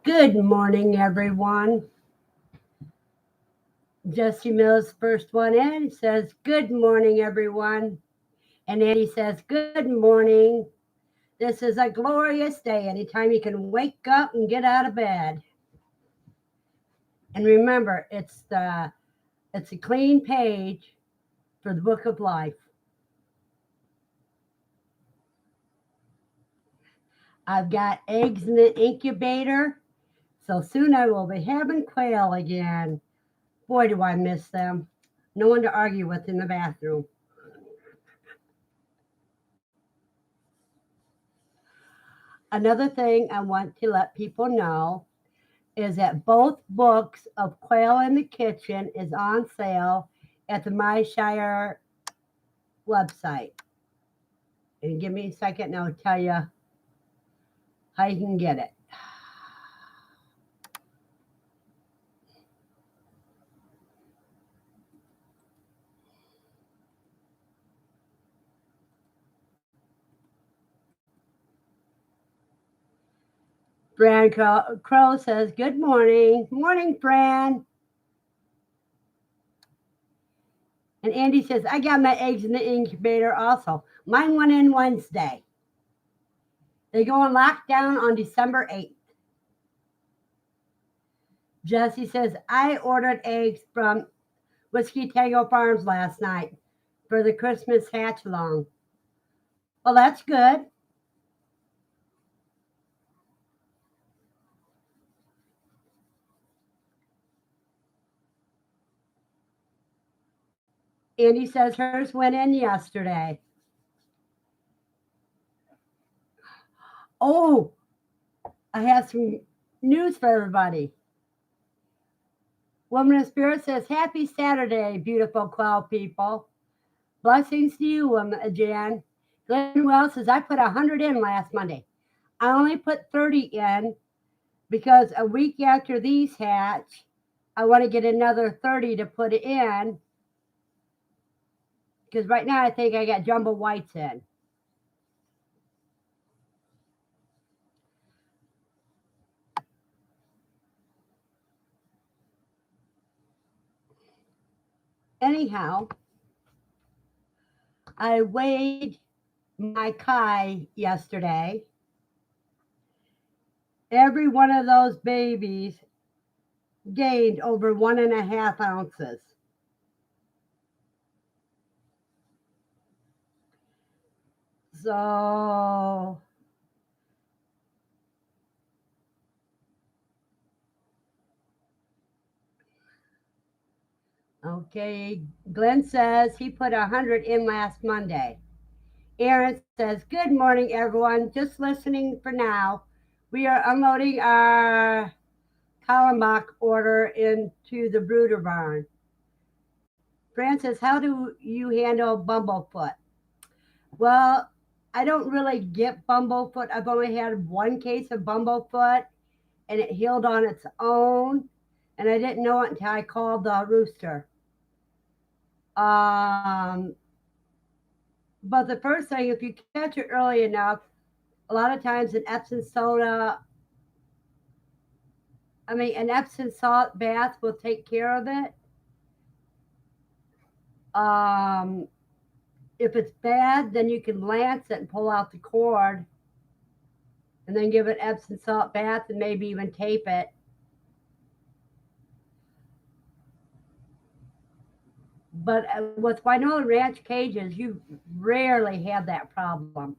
Good morning, everyone. Jesse Mills, first one in, says, "Good morning, everyone." And Andy says, "Good morning. This is a glorious day. Anytime you can wake up and get out of bed." And remember, it's a clean page for the book of life. I've got eggs in the incubator, so soon I will be having quail again. Boy, do I miss them. No one to argue with in the bathroom. Another thing I want to let people know is that both books of Quail in the Kitchen is on sale at the MyShire website. And give me a second and I'll tell you how you can get it. Fran Crow says, "Good morning." Morning, Fran. And Andy says, "I got my eggs in the incubator also. Mine went in Wednesday. They go on lockdown on December 8th. Jesse says, "I ordered eggs from Whiskey Tango Farms last night for the Christmas hatch along." Well, that's good. Andy says hers went in yesterday. Oh, I have some news for everybody. Woman of Spirit says, "Happy Saturday, beautiful quail people. Blessings to you, Woman Jan." Glenn Wells says, "I put 100 in last Monday. I only put 30 in because a week after these hatch, I want to get another 30 to put in because right now I think I got jumbo whites in." Anyhow, I weighed my Kai yesterday. Every one of those babies gained over 1.5 ounces. So, okay, Glenn says he put 100 in last Monday. Aaron says, "Good morning, everyone. Just listening for now. We are unloading our Kalambach order into the brooder barn." Francis, "How do you handle bumblefoot?" Well, I don't really get bumblefoot. I've only had one case of bumblefoot and it healed on its own. And I didn't know it until I called the rooster. Um, but the first thing, if you catch it early enough, a lot of times an Epsom soda, an Epsom salt bath will take care of it. Um, if it's bad, then you can lance it and pull out the cord and then give it Epsom salt bath and maybe even tape it. But with Wynola Ranch cages, you rarely have that problem.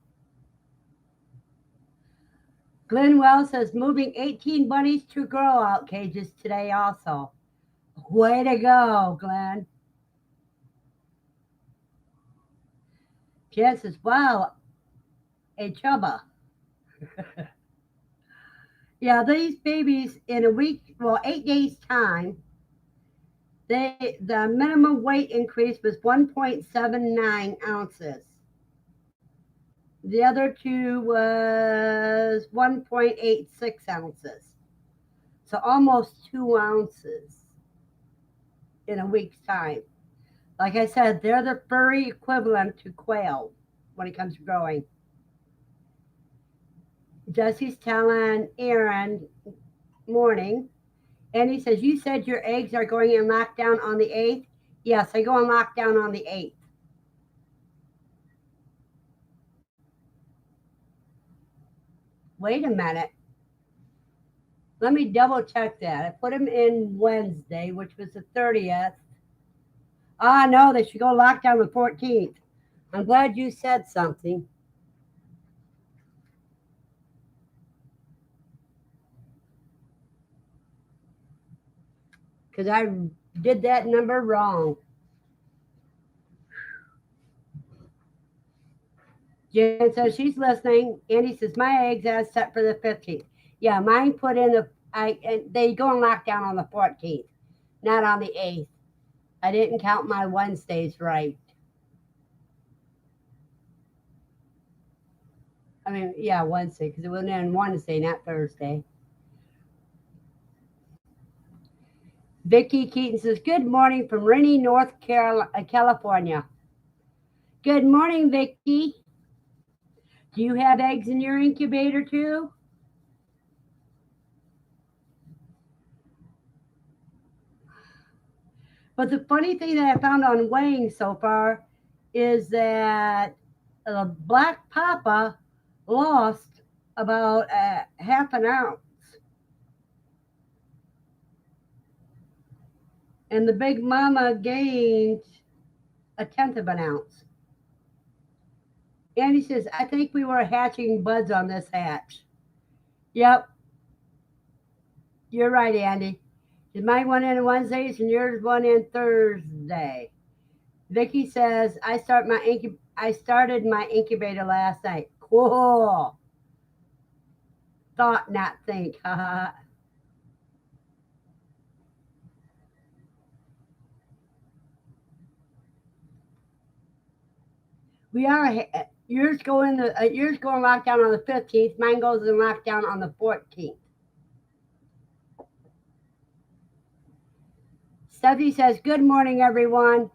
Glenn Wells says moving 18 bunnies to grow out cages today also. Way to go, Glenn. Jen says, "Wow, a chubba." Yeah, these babies in a week, well, 8 days time, the minimum weight increase was 1.79 ounces. The other two was 1.86 ounces. So almost 2 ounces in a week's time. Like I said, they're the furry equivalent to quail when it comes to growing. Jesse's telling Aaron morning. Andy says, you said your eggs are going in lockdown on the 8th? Yes, I go in lockdown on the 8th. Wait a minute. Let me double check that. I put them in Wednesday, which was the 30th. Ah, no, they should go lockdown the 14th. I'm glad you said something. Because I did that number wrong. Jen says she's listening. Andy says my eggs are set for the 15th. Yeah, mine put in and they go in lockdown on the 14th, not on the 8th. I didn't count my Wednesdays right. I mean, yeah, Wednesday, because it went in Wednesday, not Thursday. Vicki Keaton says, good morning from rainy North California. Good morning, Vicki. Do you have eggs in your incubator too? But the funny thing that I found on weighing so far is that the black papa lost about half an ounce. And the big mama gained a tenth of an ounce. Andy says, I think we were hatching buds on this hatch. Yep, you're right, Andy. Mine went in Wednesdays and yours went in Thursday. Vicky says, I started my incubator last night. Cool. Thought, not think. We are yours going lockdown on the 15th. Mine goes in lockdown on the 14th. Stephanie says, good morning, everyone.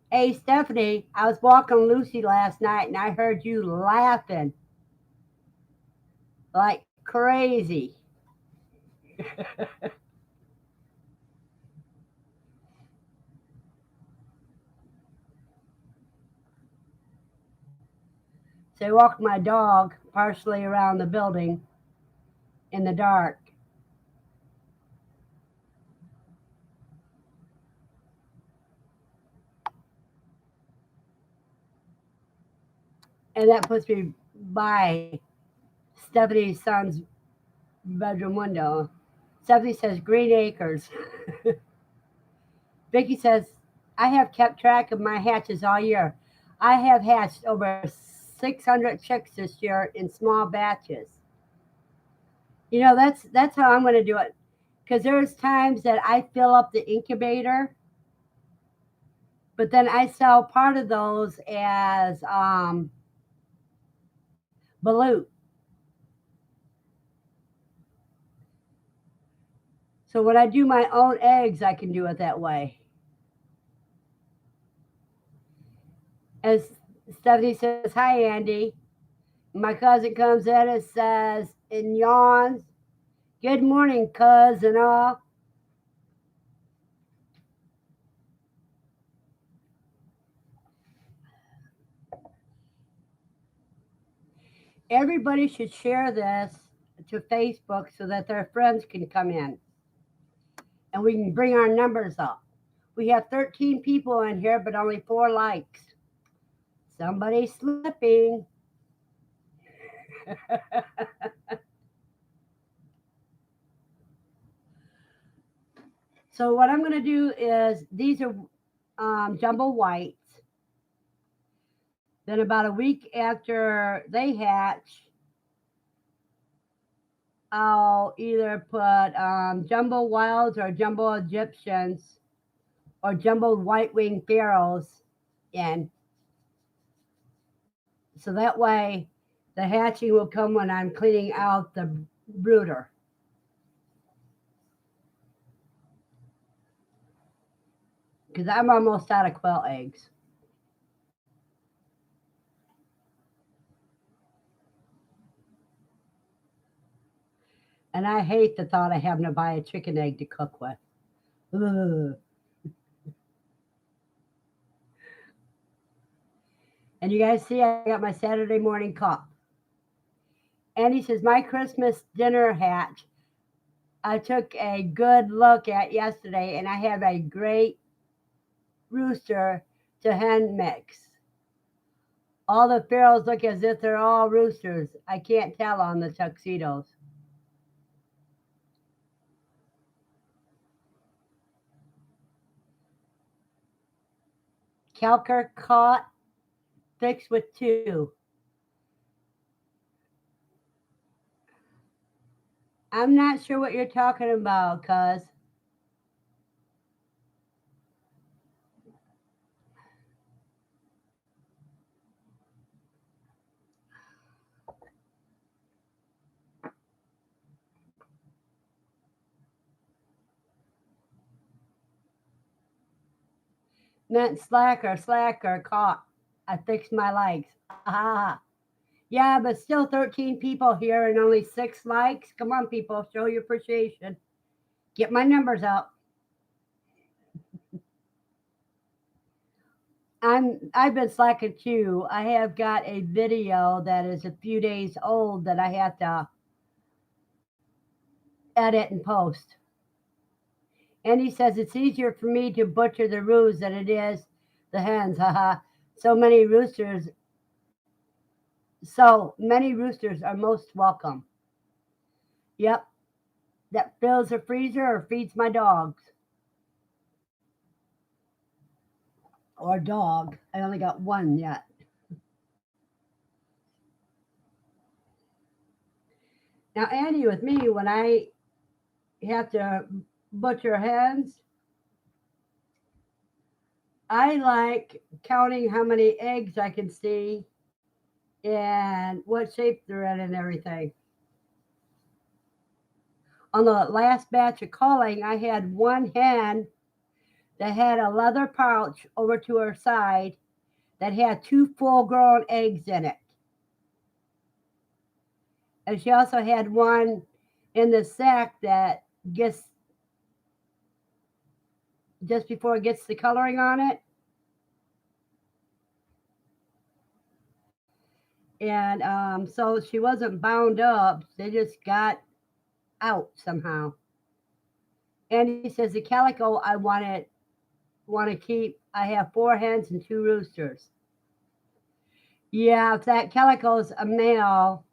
Hey, Stephanie, I was walking Lucy last night and I heard you laughing like crazy. So I walked my dog partially around the building in the dark. And that puts me by Stephanie's son's bedroom window. Stephanie says, Green Acres. Vicky says, I have kept track of my hatches all year. I have hatched over 600 chicks this year in small batches. You know, that's how I'm going to do it. Because there's times that I fill up the incubator, but then I sell part of those as balut. So when I do my own eggs, I can do it that way. As Stephanie says, hi, Andy. My cousin comes in and says, and yawns, good morning, cuz, and all. Everybody should share this to Facebook so that their friends can come in and we can bring our numbers up. We have 13 people in here, but only 4 likes. Somebody's slipping. So what I'm going to do is these are jumbo whites. Then about a week after they hatch, I'll either put jumbo wilds or jumbo Egyptians or jumbo white-winged pharaohs in. So that way the hatching will come when I'm cleaning out the brooder. Because I'm almost out of quail eggs. And I hate the thought of having to buy a chicken egg to cook with. Ugh. And you guys see, I got my Saturday morning cup. And he says, my Christmas dinner hatch, I took a good look at yesterday, and I have a great rooster to hen mix. All the pharaohs look as if they're all roosters. I can't tell on the tuxedos. Kelker caught, fixed with two. I'm not sure what you're talking about, cuz. Meant slacker, slacker, caught. I fixed my likes. Ah, yeah, but still 13 people here and only 6 likes. Come on, people, show your appreciation. Get my numbers up. I've been slacking too. I have got a video that is a few days old that I have to edit and post. And he says it's easier for me to butcher the roos than it is the hens. Haha. So many roosters. So many roosters are most welcome. Yep, that fills the freezer or feeds my dogs. Or dog. I only got one yet. Now, Andy, with me, when I have to butcher hens, I like counting how many eggs I can see and what shape they're in and everything. On the last batch of culling, I had one hen that had a leather pouch over to her side that had two full grown eggs in it. And she also had one in the sack that gets just before it gets the coloring on it. And so she wasn't bound up. They just got out somehow. And he says the calico I want to keep. I have 4 hens and 2 roosters. Yeah, if that calico's a male,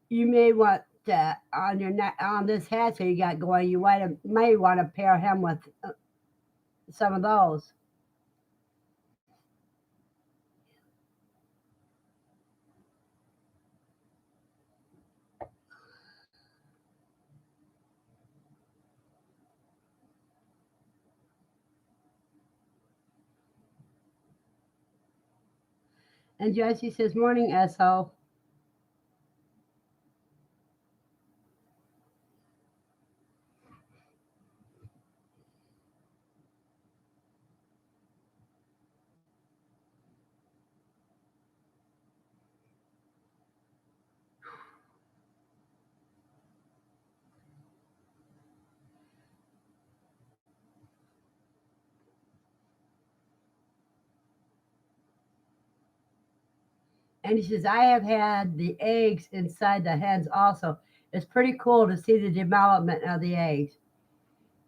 you may want to on your on this hatch that you got going. You may want to pair him with some of those. And Jesse says, "Morning, SO." And he says, I have had the eggs inside the hens also. It's pretty cool to see the development of the eggs.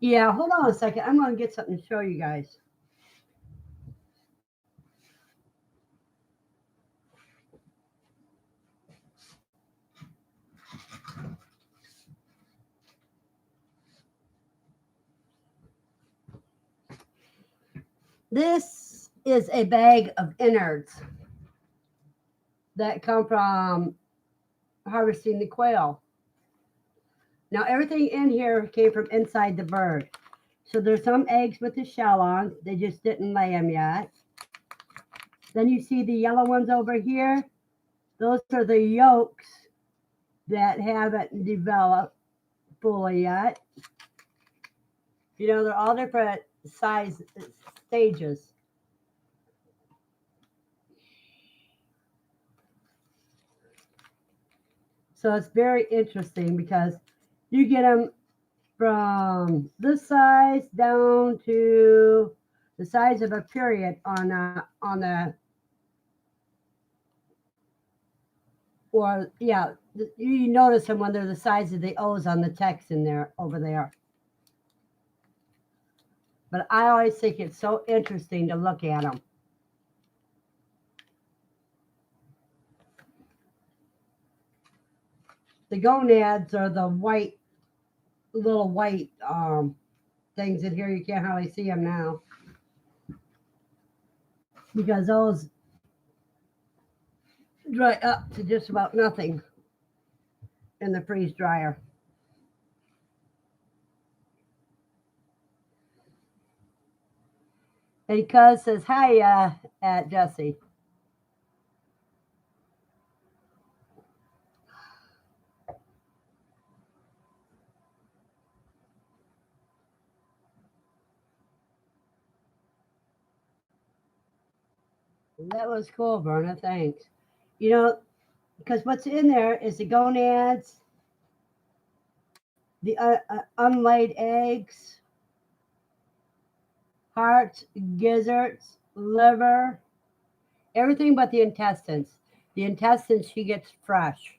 Yeah, hold on a second. I'm going to get something to show you guys. This is a bag of innards that come from harvesting the quail. Now, everything in here came from inside the bird. So there's some eggs with the shell on. They just didn't lay them yet. Then you see the yellow ones over here. Those are the yolks that haven't developed fully yet. You know, they're all different size stages. So it's very interesting because you get them from this size down to the size of a period on the or yeah, you notice them when they're the size of the O's on the text in there over there. But I always think it's so interesting to look at them. The gonads are the white, little white things in here. You can't hardly see them now because those dry up to just about nothing in the freeze dryer. And Cuz says, hi, at Jesse. That was cool, Verna. Thanks. You know, because what's in there is the gonads, the unlaid eggs, hearts, gizzards, liver, everything but the intestines. The intestines she gets fresh.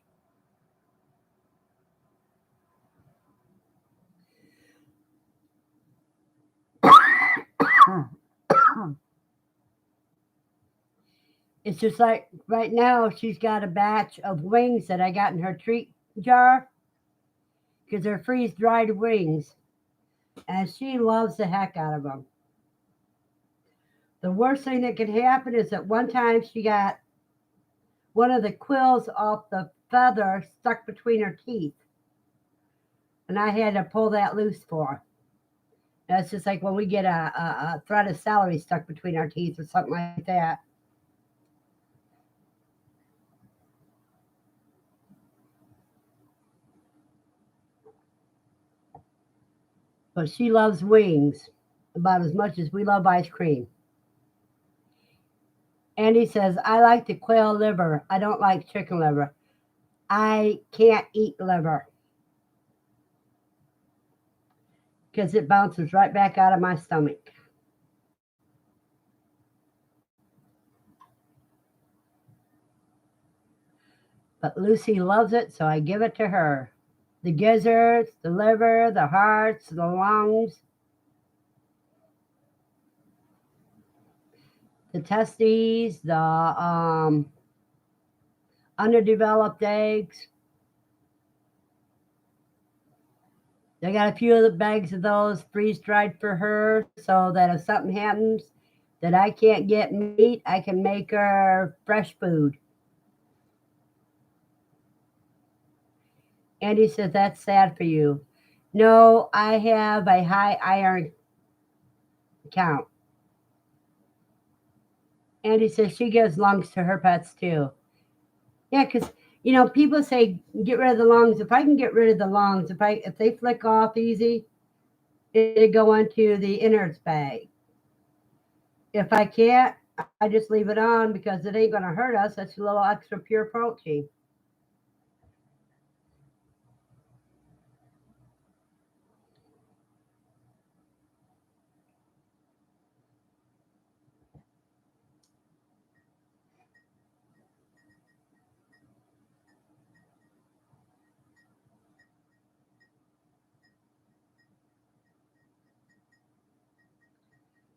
It's just like right now she's got a batch of wings that I got in her treat jar because they're freeze dried wings, and she loves the heck out of them. The worst thing that could happen is that one time she got one of the quills off the feather stuck between her teeth, and I had to pull that loose for her. That's just like when we get a thread of celery stuck between our teeth or something like that. But she loves wings about as much as we love ice cream. Andy says, I like the quail liver. I don't like chicken liver. I can't eat liver because it bounces right back out of my stomach. But Lucy loves it, so I give it to her. The gizzards, the liver, the hearts, the lungs, the testes, the underdeveloped eggs. I got a few of the bags of those freeze dried for her so that if something happens that I can't get meat, I can make her fresh food. Andy says, that's sad for you. No, I have a high iron count. Andy says she gives lungs to her pets too. Yeah, because people say get rid of the lungs. If I can get rid of the lungs, if they flick off easy, it'll go into the innards bag. If I can't, I just leave it on because it ain't gonna hurt us. That's a little extra pure protein.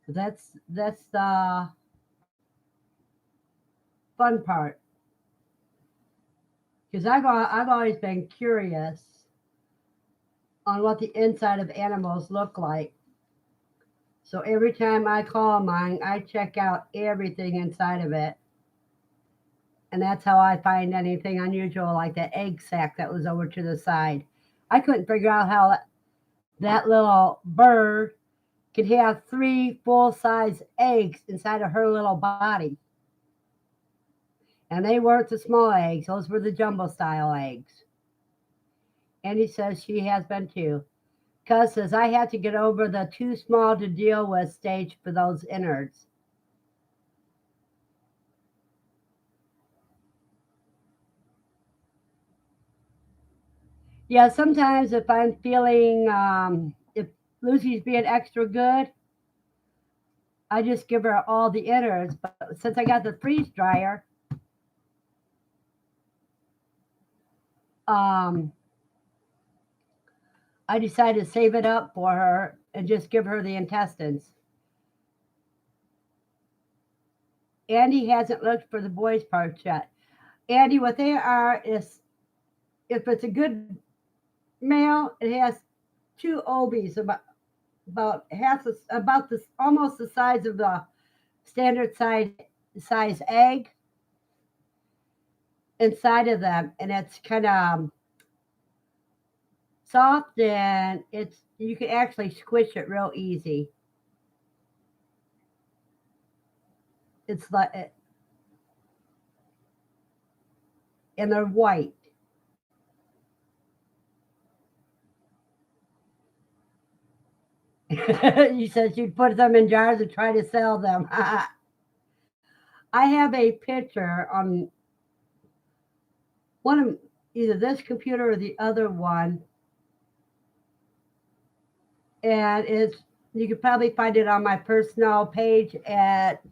That's the fun part because I've always been curious on what the inside of animals look like. So every time I call mine, I check out everything inside of it. And that's how I find anything unusual, like that egg sac that was over to the side. I couldn't figure out how that little bird could have three full size eggs inside of her little body. And they weren't the small eggs, those were the jumbo style eggs. And he says she has been too. Cuz says, I had to get over the too small to deal with stage for those innards. Yeah, sometimes if I'm feeling, if Lucy's being extra good, I just give her all the innards. But since I got the freeze dryer, um, I decided to save it up for her and just give her the intestines. Andy hasn't looked for the boys' parts yet. Andy, what they are is if it's a good male, it has two obies about half the, about this almost the size of the standard size egg inside of them, and it's kind of soft and it's you can actually squish it real easy. It's like and they're white. You said you'd put them in jars and try to sell them. I have a picture on one of either this computer or the other one, and it's you could probably find it on my personal page at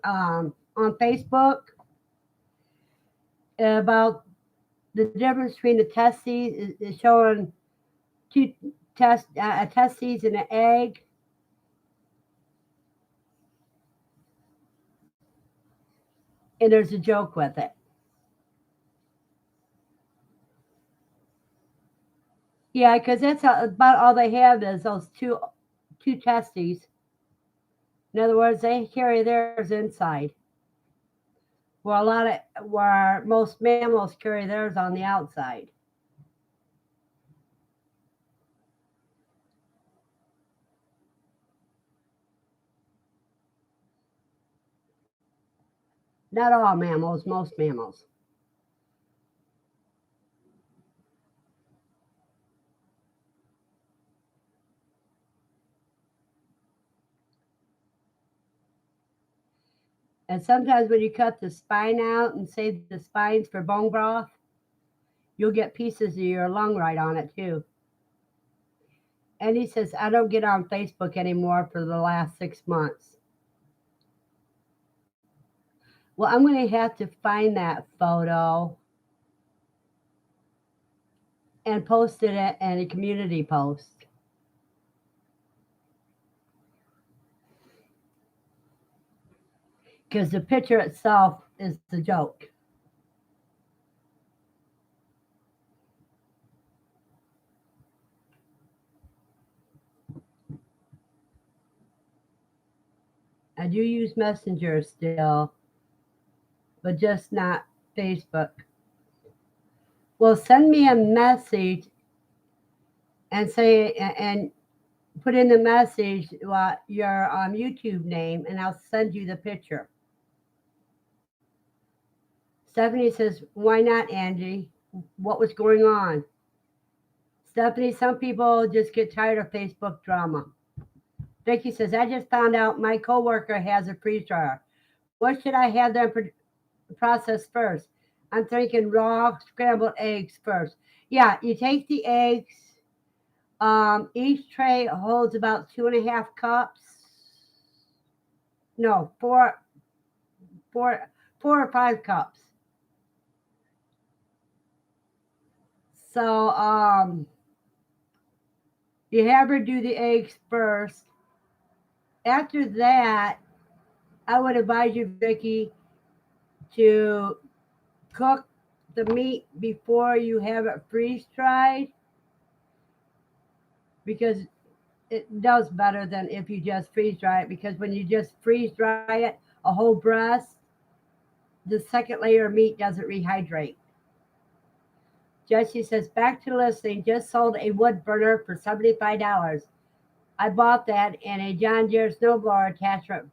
on Facebook about the difference between the testes is showing two a testes and an egg, and there's a joke with it. Yeah, because that's about all they have is those two testes. In other words, they carry theirs inside, where most mammals carry theirs on the outside. Not all mammals, most mammals. And sometimes when you cut the spine out and save the spines for bone broth, you'll get pieces of your lung right on it too. And he says, I don't get on Facebook anymore for the last 6 months. Well, I'm going to have to find that photo and post it in a community post because the picture itself is the joke. I do use Messenger still, but just not Facebook. Well, send me a message and say, and put in the message your YouTube name, and I'll send you the picture. Stephanie says, why not, Angie? What was going on? Stephanie, some people just get tired of Facebook drama. Vicky says, I just found out my coworker has a freeze dryer. What should I have them process first? I'm thinking raw scrambled eggs first. Yeah, you take the eggs. Each tray holds about 2.5 cups. No, four, 4 or 5 cups. So you have her do the eggs first. After that, I would advise you, Vicky, to cook the meat before you have it freeze dried because it does better than if you just freeze dry it. Because when you just freeze dry it, a whole breast, the second layer of meat doesn't rehydrate. Jesse says, back to listening, just sold a wood burner for $75. I bought that and a John Deere snowblower attachment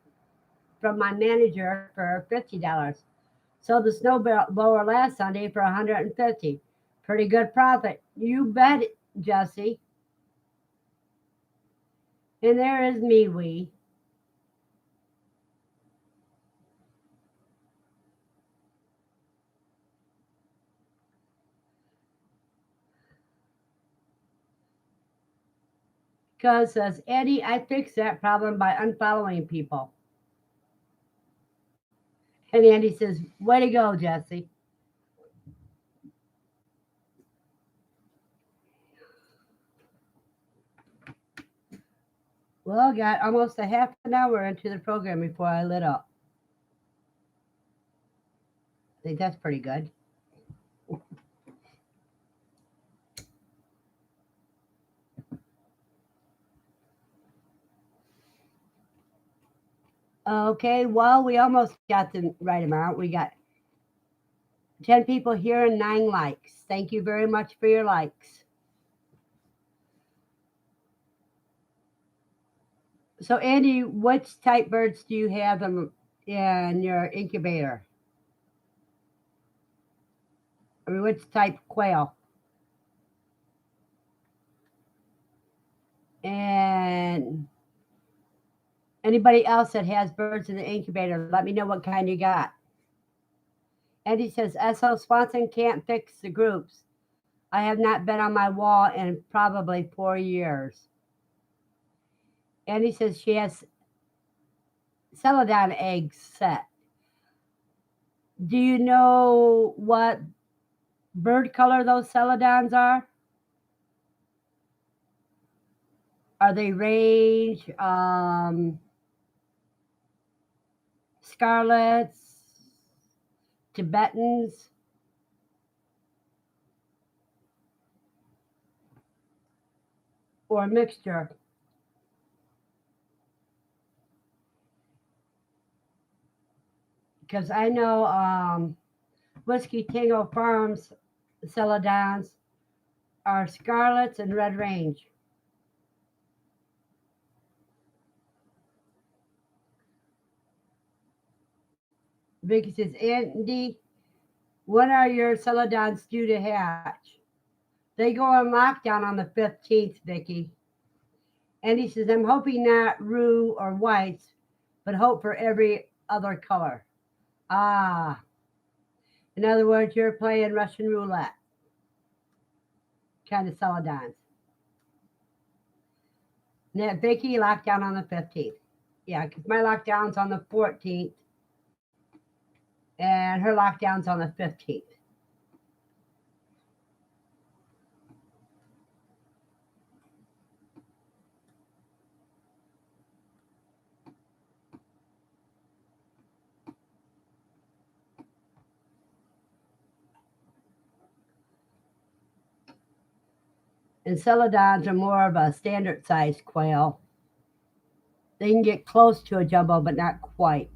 from my manager for $50. Sold the snowblower last Sunday for $150. Pretty good profit. You bet, Jesse. And there is MeWe. Cuz says, Eddie, I fixed that problem by unfollowing people. And Andy says, way to go, Jesse. Well, got almost a half an hour into the program before I lit up. I think that's pretty good. Okay, well, we almost got the right amount. We got 10 people here and 9 likes. Thank you very much for your likes. So, Andy, which type birds do you have in your incubator? I mean, which type quail? And anybody else that has birds in the incubator, let me know what kind you got. Andy says, S.O. Swanson can't fix the groups. I have not been on my wall in probably 4 years. Andy says she has celadon eggs set. Do you know what bird color those celadons are? Are they range, scarlets, Tibetans? Or a mixture? Because I know Whiskey Tango Farms celadons are scarlets and red range. Vicky says, Andy, when are your celadons due to hatch? They go on lockdown on the 15th, Vicky. And he says, I'm hoping not roux or whites, but hope for every other color. Ah, in other words, you're playing Russian roulette, kind of celadons. Now, Vicky, lockdown on the 15th. Yeah, because my lockdown's on the 14th, and her lockdown's on the 15th. And celadons are more of a standard sized quail. They can get close to a jumbo, but not quite.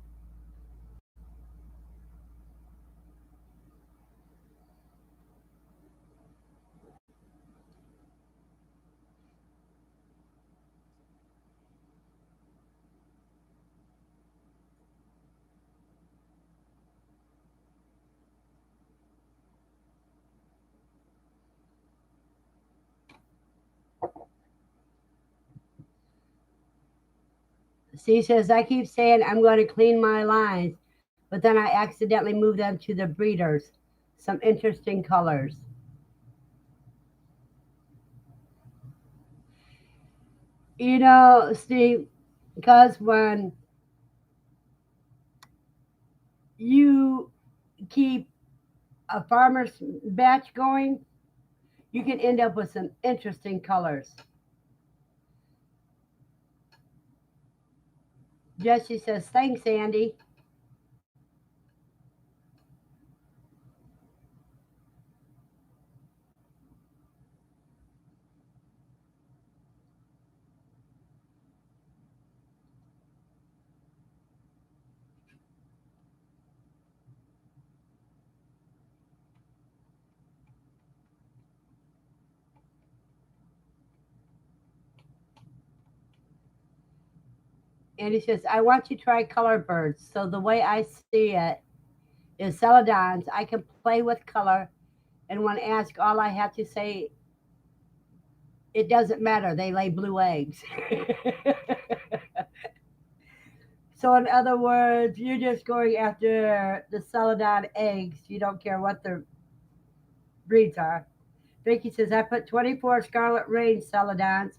She says, I keep saying I'm going to clean my lines, but then I accidentally move them to the breeders. Some interesting colors. Steve, because when you keep a farmer's batch going, you can end up with some interesting colors. Jesse says, thanks, Andy. And he says, I want to try color birds. So the way I see it is celadons. I can play with color. And when asked, all I have to say, it doesn't matter. They lay blue eggs. So in other words, you're just going after the celadon eggs. You don't care what the breeds are. Vicky says, I put 24 Scarlet Range celadons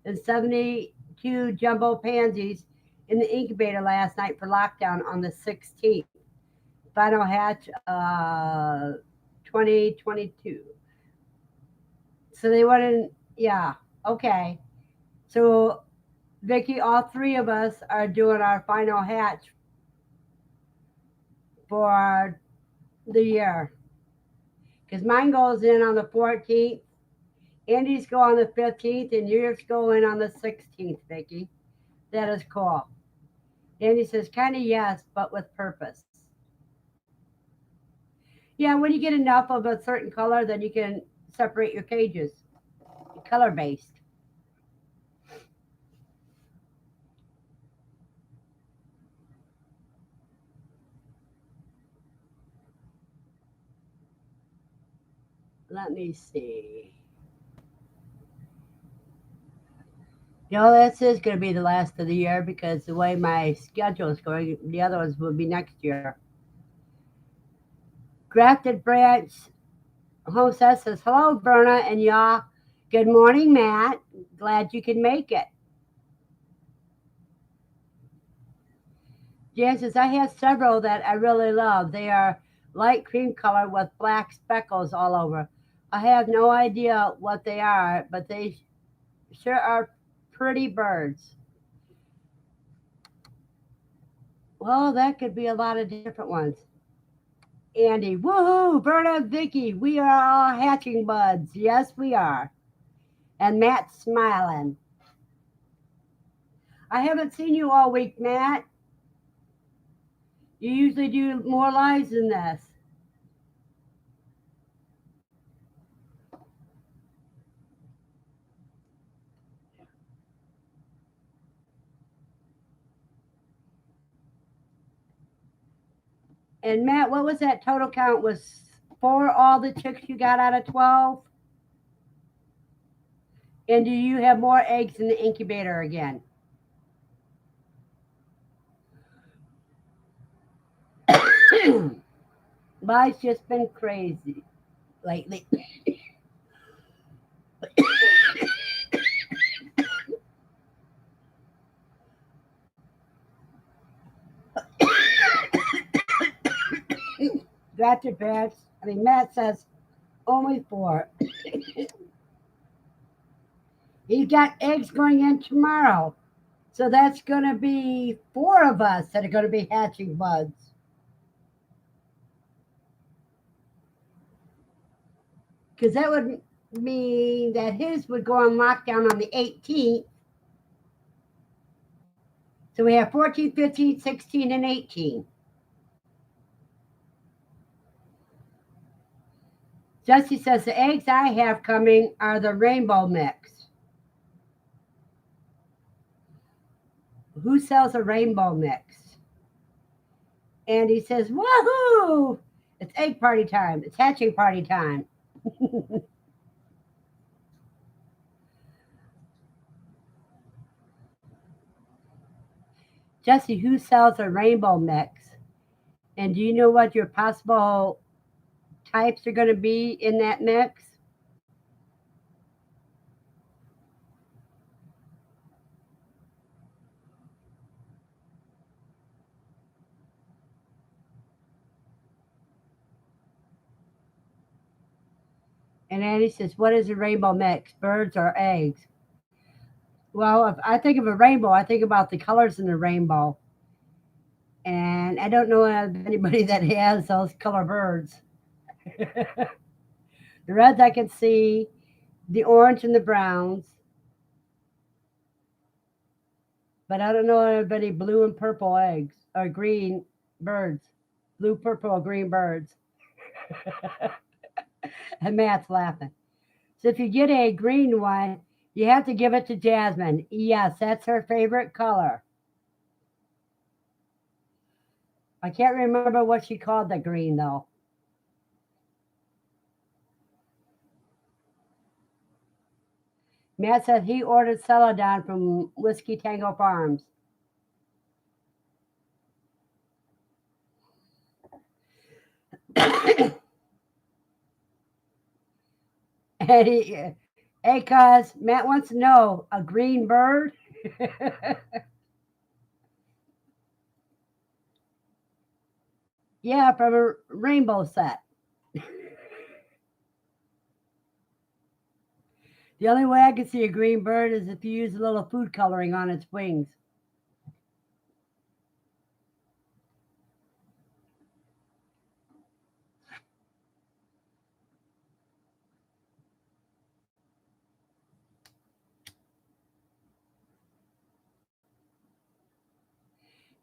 and 72 jumbo pansies in the incubator last night for lockdown on the 16th. Final hatch 2022. So they went in, yeah, okay. So, Vicky, all three of us are doing our final hatch for the year. Because mine goes in on the 14th, Andy's go on the 15th, and yours go in on the 16th, Vicky. That is cool. Andy says, kind of yes, but with purpose. Yeah, when you get enough of a certain color, then you can separate your cages. Color based. Let me see. This is going to be the last of the year because the way my schedule is going, the other ones will be next year. Grafted Branch Homestead says, hello, Verna and y'all. Good morning, Matt. Glad you can make it. Jan says, I have several that I really love. They are light cream color with black speckles all over. I have no idea what they are, but they sure are pretty birds. Well, that could be a lot of different ones. Andy, woohoo, Berta, Vicky, we are all hatching buds. Yes, we are. And Matt's smiling. I haven't seen you all week, Matt. You usually do more lives than this. And Matt, what was that total count? Was 4 all the chicks you got out of 12? And do you have more eggs in the incubator again? Mine's just been crazy lately. Gotcha, Bats. Matt says only 4. He's got eggs going in tomorrow. So that's going to be 4 of us that are going to be hatching buds. Because that would mean that his would go on lockdown on the 18th. So we have 14, 15, 16, and 18. Jesse says the eggs I have coming are the rainbow mix. Who sells a rainbow mix? And he says, woohoo! It's egg party time. It's hatching party time. Jesse, who sells a rainbow mix? And do you know what your possible types are going to be in that mix? And Andy says, what is a rainbow mix? Birds or eggs? Well, if I think of a rainbow, I think about the colors in the rainbow. And I don't know of anybody that has those color birds. The reds I can see, the orange and the browns, but I don't know of any blue and purple eggs or green birds. Blue, purple, or green birds. And Matt's laughing. So if you get a green one, you have to give it to Jasmine. Yes, that's her favorite color. I can't remember what she called the green though. Matt said he ordered Celadon from Whiskey Tango Farms. And Hey, cuz, Matt wants to know a green bird? Yeah, from a rainbow set. The only way I can see a green bird is if you use a little food coloring on its wings.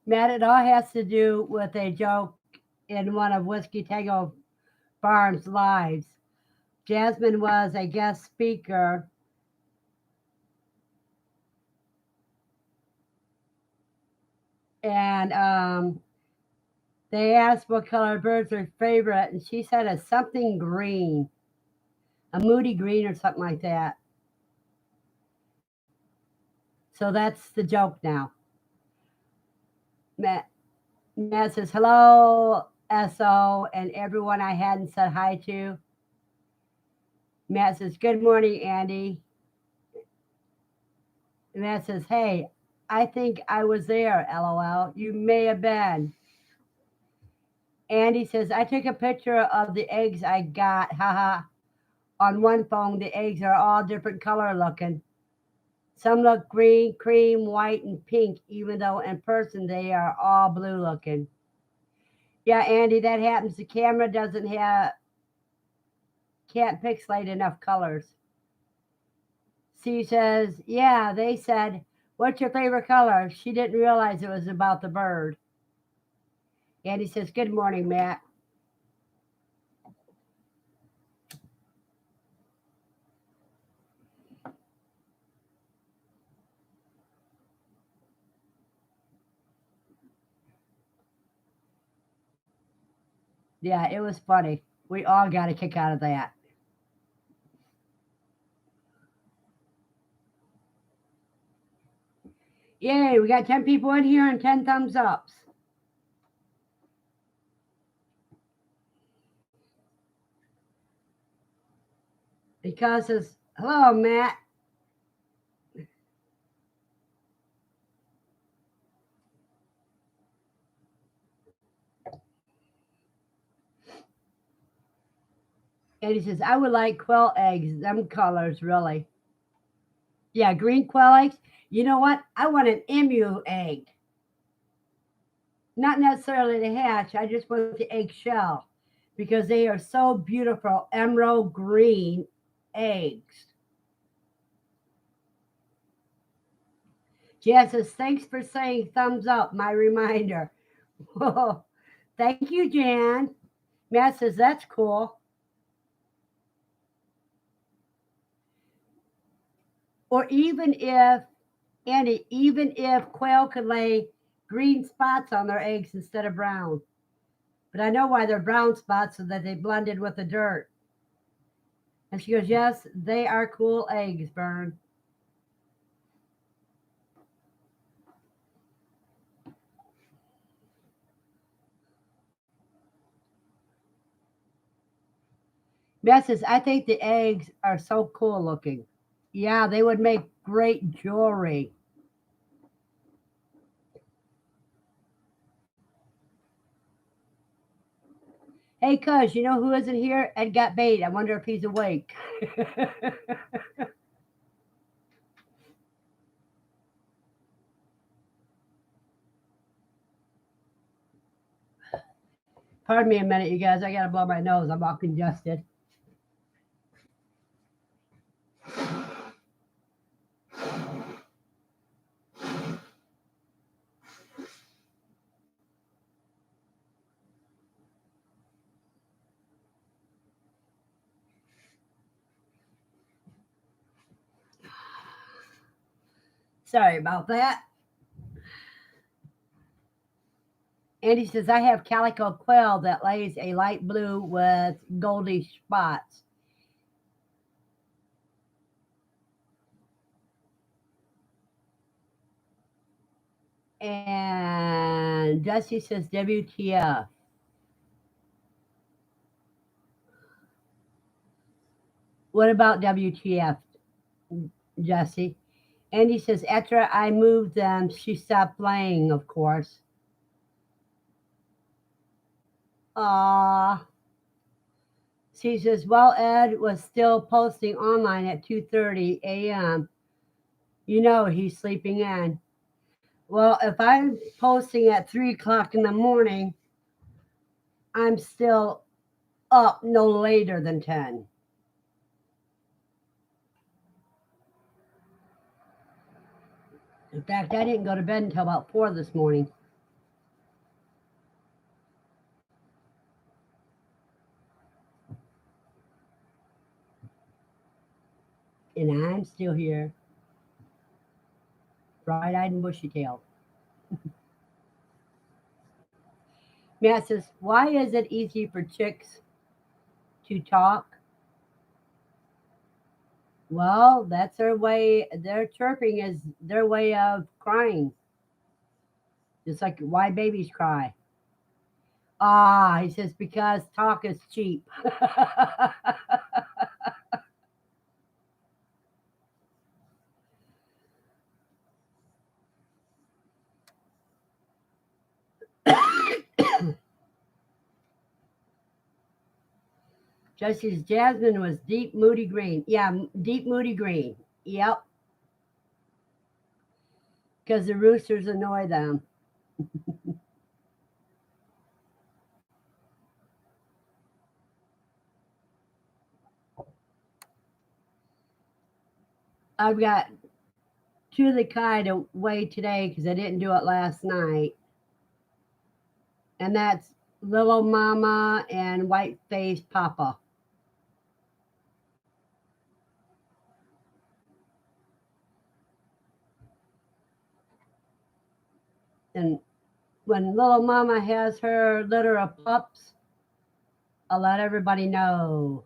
Matt, it all has to do with a joke in one of Whiskey Tango Farm's lives. Jasmine was a guest speaker, and they asked what color birds are favorite, and she said a something green, a moody green or something like that. So that's the joke now. Matt, Matt says, hello, SO, and everyone I hadn't said hi to. Matt says, good morning, Andy. And Matt says, hey, I think I was there, LOL. You may have been. Andy says, I took a picture of the eggs I got, haha. On one phone, the eggs are all different color looking. Some look green, cream, white, and pink, even though in person they are all blue looking. Yeah, Andy, that happens. The camera doesn't have can't pixelate enough colors. She says, yeah, they said, what's your favorite color? She didn't realize it was about the bird. Andy says, good morning, Matt. Yeah, it was funny. We all got a kick out of that. Yay, we got 10 people in here and 10 thumbs ups. Because says, hello, Matt. And he says, I would like quail eggs, them colors, really. Yeah, green quail eggs. You know what? I want an emu egg. Not necessarily the hatch, I just want the egg shell because they are so beautiful, emerald green eggs. Jan says, thanks for saying thumbs up, my reminder. Whoa. Thank you, Jan. Matt says, that's cool. Or even if quail could lay green spots on their eggs instead of brown. But I know why they're brown spots so that they blended with the dirt. And she goes, yes, they are cool eggs, Vern. Matt says, I think the eggs are so cool looking. Yeah, they would make great jewelry. Hey, cuz, you know who isn't here? Ed got bait. I wonder if he's awake. Pardon me a minute, you guys. I got to blow my nose. I'm all congested. Sorry about that. Andy says, I have calico quail that lays a light blue with goldy spots. And Jesse says, WTF. What about WTF? Jesse. Andy says, after I moved them, she stopped playing, of course. Ah. She says, well, Ed was still posting online at 2:30 a.m. You know he's sleeping in. Well, if I'm posting at 3 o'clock in the morning, I'm still up no later than 10. In fact, I didn't go to bed until about 4 this morning. And I'm still here, bright eyed and bushy tailed. Matt says, why is it easy for chicks to talk? Well, that's their way, their chirping is their way of crying, just like why babies cry. Ah, he says, because talk is cheap. Jesse's Jasmine was deep moody green. Yeah, deep moody green. Yep, because the roosters annoy them. I've got two of the kind away today because I didn't do it last night. And that's Little Mama and White Face Papa. And when Little Mama has her litter of pups, I'll let everybody know.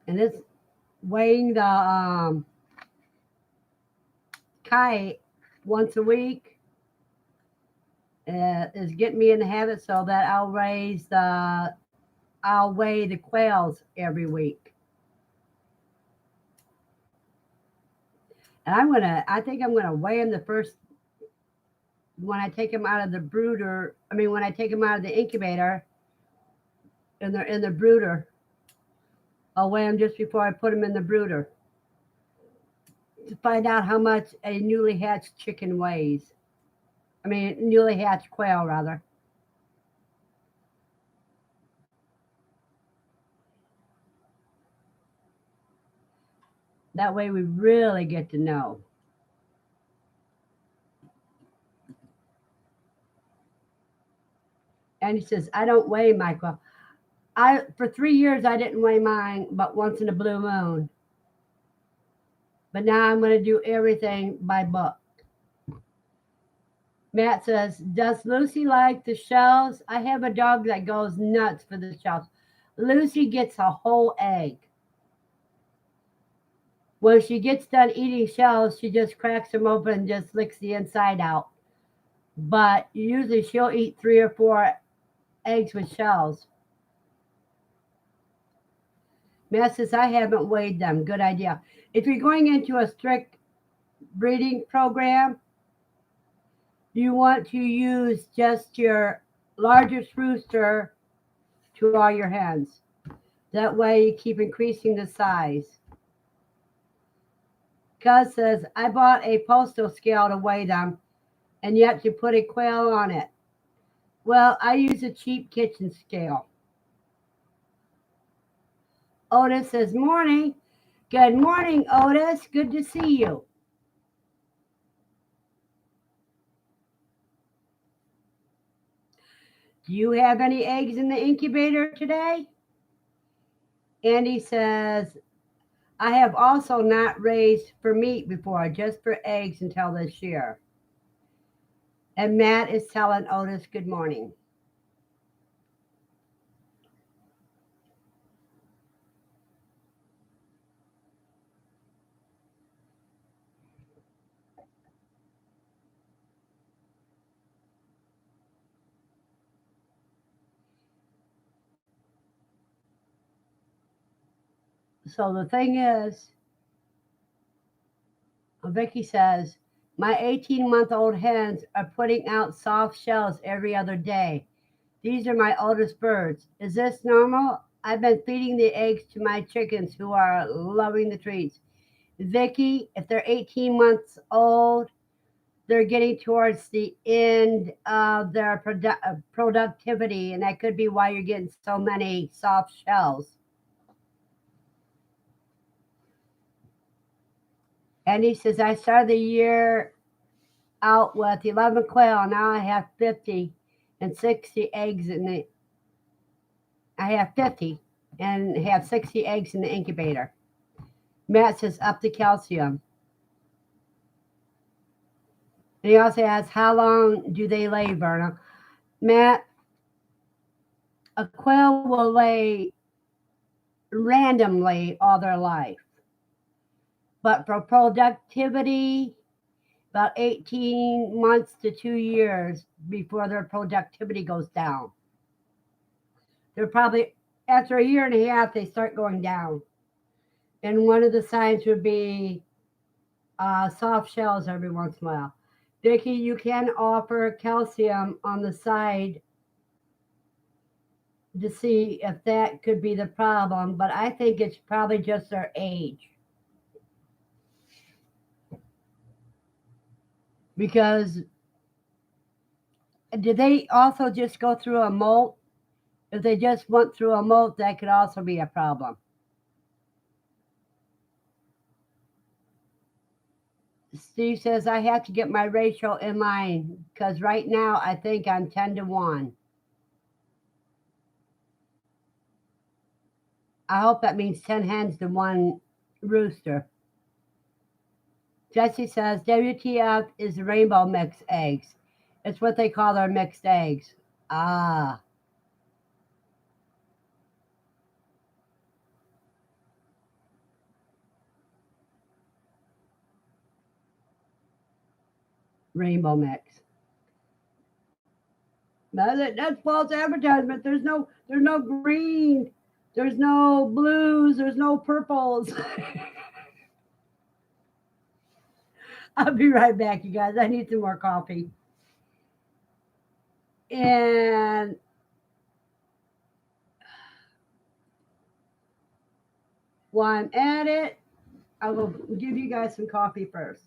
And it's weighing the kite once a week is getting me in the habit so that I'll weigh the quails every week. And I think I'm gonna weigh them the first when I take them out of the brooder. I mean, when I take them out of the incubator and they're in the brooder, I'll weigh them just before I put them in the brooder to find out how much a newly hatched chicken weighs. I mean, newly hatched quail rather. That way we really get to know. And he says, I don't weigh my quail. I for 3 years I didn't weigh mine, but once in a blue moon. But now I'm going to do everything by book. Matt says, does Lucy like the shells? I have a dog that goes nuts for the shells. Lucy gets a whole egg. When she gets done eating shells, she just cracks them open and just licks the inside out. But usually she'll eat 3 or 4 eggs with shells. Matt says, I haven't weighed them. Good idea. If you're going into a strict breeding program, you want to use just your largest rooster to all your hens. That way you keep increasing the size. Cuz says, I bought a postal scale to weigh them, and yet you put a quail on it. Well, I use a cheap kitchen scale. Otis says, morning. Good morning, Otis. Good to see you. Do you have any eggs in the incubator today? Andy says, I have also not raised for meat before, just for eggs until this year. And Matt is telling Otis good morning. So the thing is, Vicky says, my 18-month-old hens are putting out soft shells every other day. These are my oldest birds. Is this normal? I've been feeding the eggs to my chickens who are loving the treats. Vicky, if they're 18 months old, they're getting towards the end of their productivity, and that could be why you're getting so many soft shells. And he says, I started the year out with 11 quail. Now I have 50 and 60 eggs in the. I have 50 and have 60 eggs in the incubator. Matt says, up the calcium. And he also asks, how long do they lay, Verna? Matt, a quail will lay randomly all their life. But for productivity, about 18 months to 2 years before their productivity goes down. They're probably, after a year and a half, they start going down. And one of the signs would be soft shells every once in a while. Vicki, you can offer calcium on the side to see if that could be the problem, but I think it's probably just their age. Because did they also just go through a molt? If they just went through a molt, that could also be a problem. Steve says, I have to get my ratio in line because right now I think I'm 10 to 1. I hope that means 10 hens to 1 rooster. Jesse says, WTF is rainbow mixed eggs. It's what they call their mixed eggs. Ah. Rainbow mix. That's false advertisement. There's no green. There's no blues. There's no purples. I'll be right back, you guys. I need some more coffee. And while I'm at it, I will give you guys some coffee first.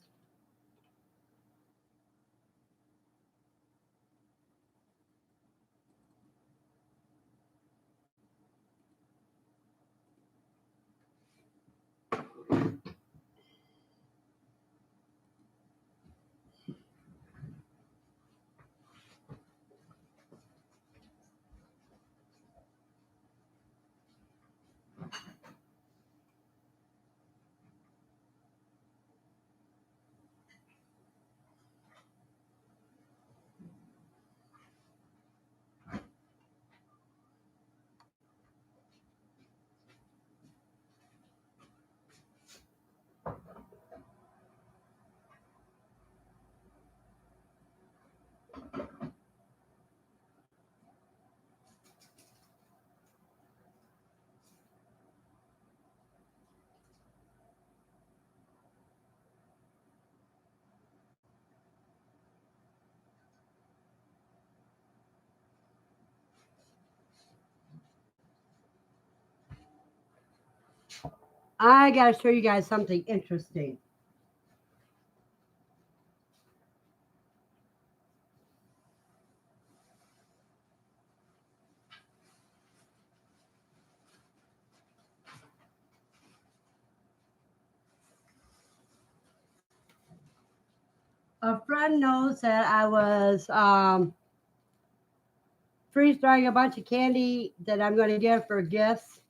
I got to show you guys something interesting. A friend knows that I was freeze drying a bunch of candy that I'm going to give for gifts.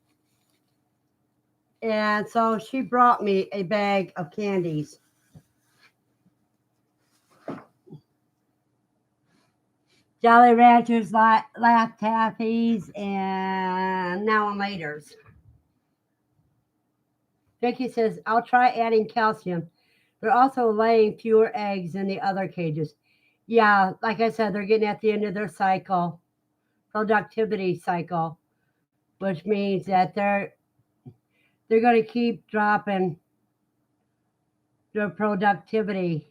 And so she brought me a bag of candies. Jolly Ranchers, Laugh Taffies, and Now and Laters. Vicky says, I'll try adding calcium. They're also laying fewer eggs than the other cages. Yeah, like I said, they're getting at the end of their cycle, productivity cycle, which means that they're going to keep dropping their productivity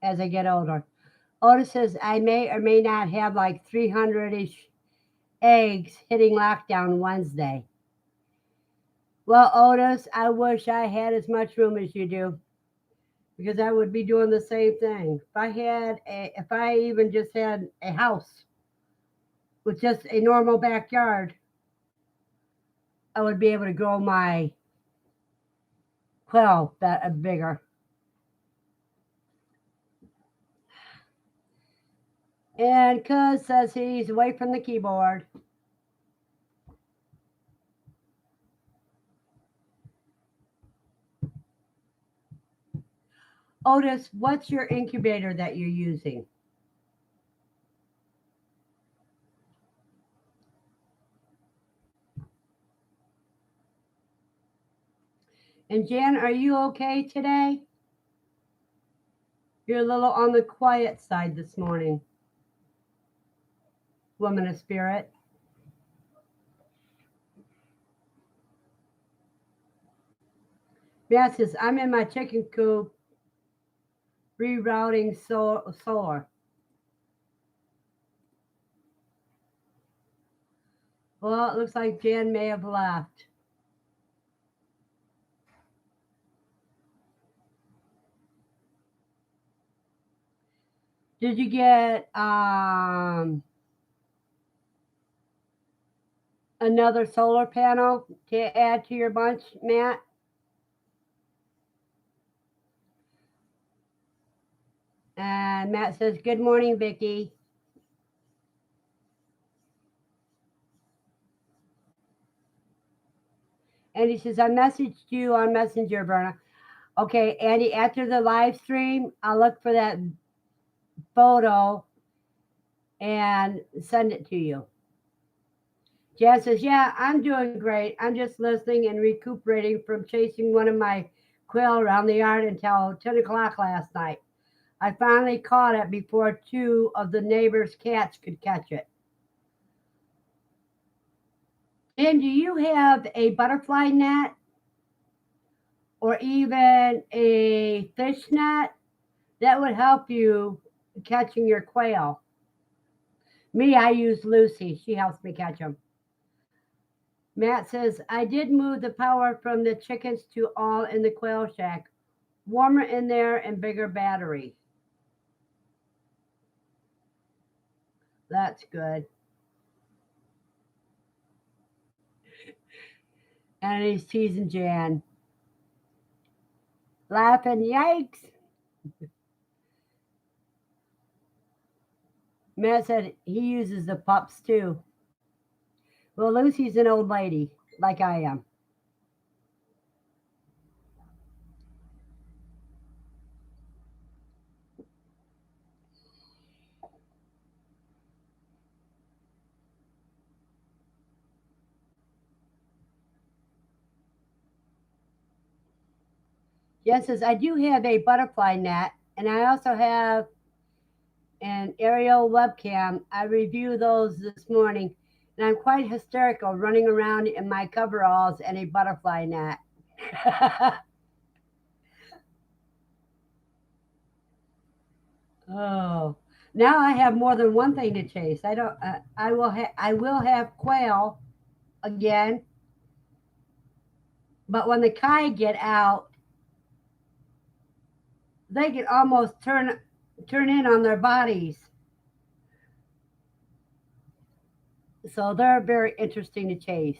as they get older. Otis says, I may or may not have like 300 ish eggs hitting lockdown Wednesday. Well, Otis, I wish I had as much room as you do because I would be doing the same thing. If I even just had a house with just a normal backyard, I would be able to grow my quail that bigger. And Cuz says he's away from the keyboard. Otis, what's your incubator that you're using? And Jan, are you okay today? You're a little on the quiet side this morning, woman of spirit. Matt says, I'm in my chicken coop rerouting solar. Well, it looks like Jan may have left. Did you get another solar panel to add to your bunch, Matt? And Matt says, good morning, Vicki. And he says, I messaged you on Messenger, Verna. Okay, Andy, after the live stream, I'll look for that photo and send it to you. Jan says, yeah, I'm doing great. I'm just listening and recuperating from chasing one of my quail around the yard until 10 o'clock last night. I finally caught it before two of the neighbors' cats could catch it. And do you have a butterfly net or even a fish net? That would help you catching your quail. Me, I use Lucy. She helps me catch them. Matt says, I did move the power from the chickens to all in the quail shack. Warmer in there and bigger battery. That's good. And he's teasing Jan. Laughing, yikes. Matt said he uses the pups too. Well, Lucy's an old lady, like I am. Jen says, I do have a butterfly net, and I also have an aerial webcam. I reviewed those this morning, and I'm quite hysterical running around in my coveralls and a butterfly net. Oh, now I have more than one thing to chase. I don't. I will have quail again, but when the kai get out, they can almost turn in on their bodies. So they're very interesting to chase.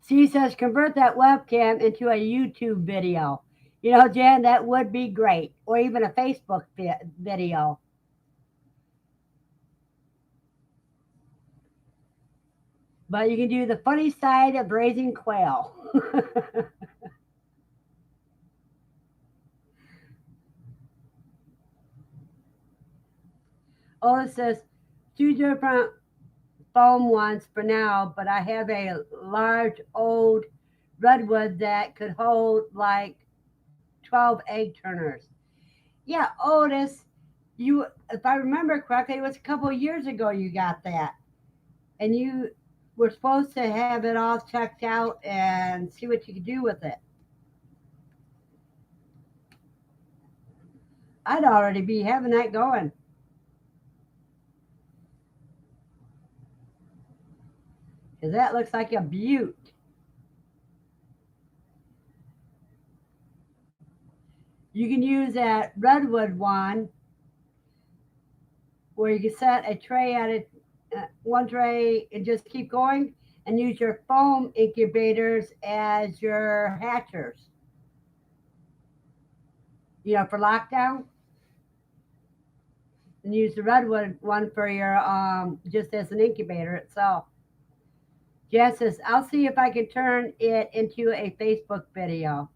She says, convert that webcam into a YouTube video. You know, Jan, that would be great. Or even a Facebook video. But you can do the funny side of raising quail. Oh, it says two different foam ones for now, but I have a large old redwood that could hold like 12 egg turners. Yeah, Otis, you, if I remember correctly, it was a couple of years ago you got that. And you were supposed to have it all checked out and see what you could do with it. I'd already be having that going. Because that looks like a butte. You can use that redwood one where you can set a tray at it, one tray, and just keep going, and use your foam incubators as your hatchers. For lockdown, and use the redwood one for your just as an incubator itself. Jen says, I'll see if I can turn it into a Facebook video.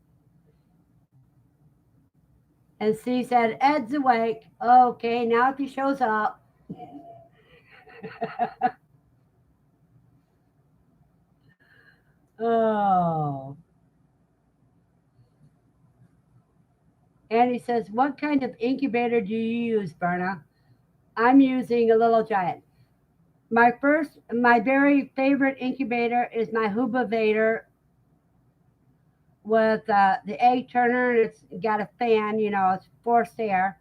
And C said, Ed's awake. Okay, now if he shows up. Oh. And he says, what kind of incubator do you use, Verna? I'm using a little giant. My very favorite incubator is my Hubavator with the egg turner, and it's got a fan, it's forced air.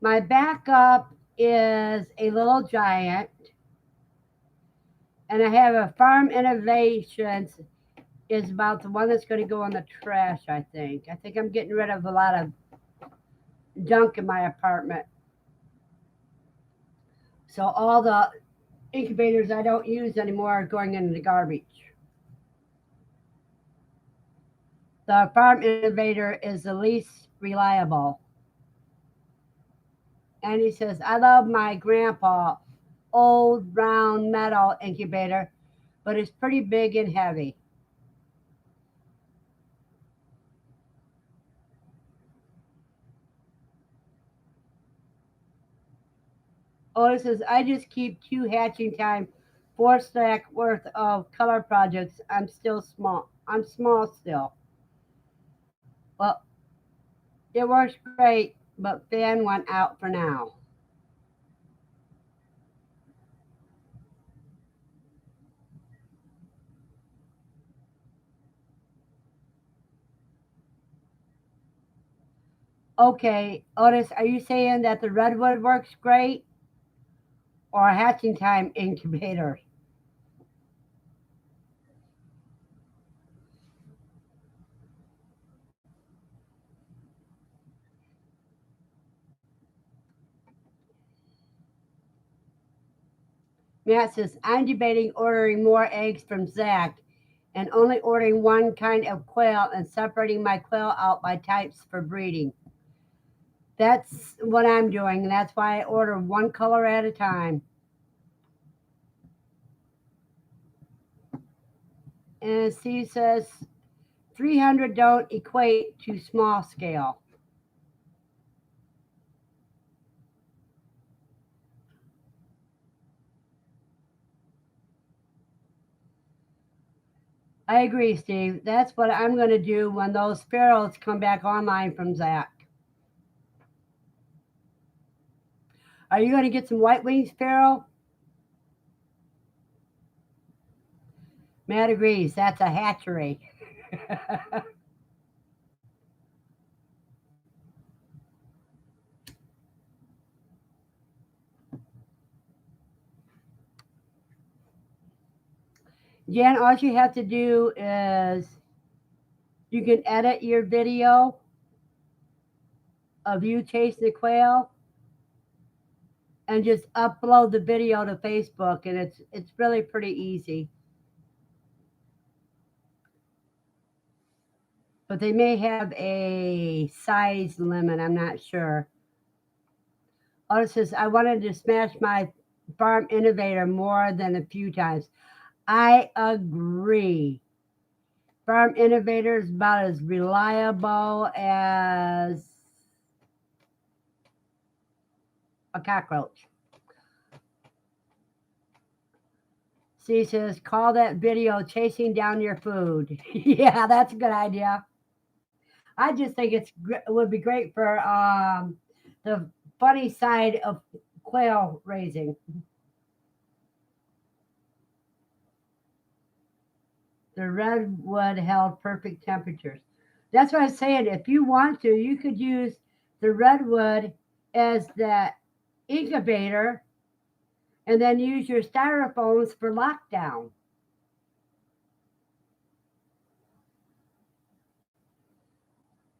My backup is a little giant, and I have a Farm Innovations is about the one that's going to go in the trash, I think. I think I'm getting rid of a lot of junk in my apartment. So all the incubators I don't use anymore are going into the garbage. The Farm Innovator is the least reliable. And he says, I love my grandpa old round metal incubator, but it's pretty big and heavy. Otis says, I just keep 2 hatching time, 4 stack worth of color projects. I'm still small. I'm small still. Well, it works great, but fan went out for now. Okay, Otis, are you saying that the redwood works great or a hatching time incubator? Matt says, I'm debating ordering more eggs from Zach and only ordering one kind of quail and separating my quail out by types for breeding. That's what I'm doing. And that's why I order one color at a time. And Steve says, 300 don't equate to small scale. I agree, Steve. That's what I'm going to do when those sparrows come back online from Zach. Are you going to get some white winged sparrow? Matt agrees. That's a hatchery. Jan, all you have to do is you can edit your video of you chasing the quail and just upload the video to Facebook, and it's really pretty easy. But they may have a size limit. I'm not sure. Otis says, I wanted to smash my farm innovator more than a few times. I agree. Farm innovator is about as reliable as a cockroach. She says, call that video chasing down your food. Yeah, that's a good idea. I just think it would be great for the funny side of quail raising. The redwood held perfect temperatures. That's what I was saying. If you want to, you could use the redwood as the incubator and then use your styrofoams for lockdown.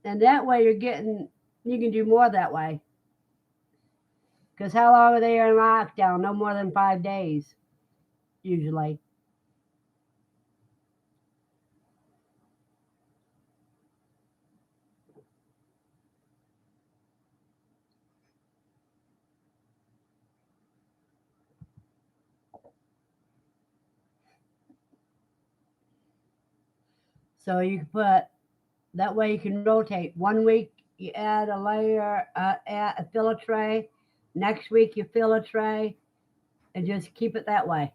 And that way you can do more that way. Because how long are they in lockdown? No more than 5 days, usually. So you can put, that way you can rotate. 1 week you add a layer, fill a tray. Next week you fill a tray and just keep it that way.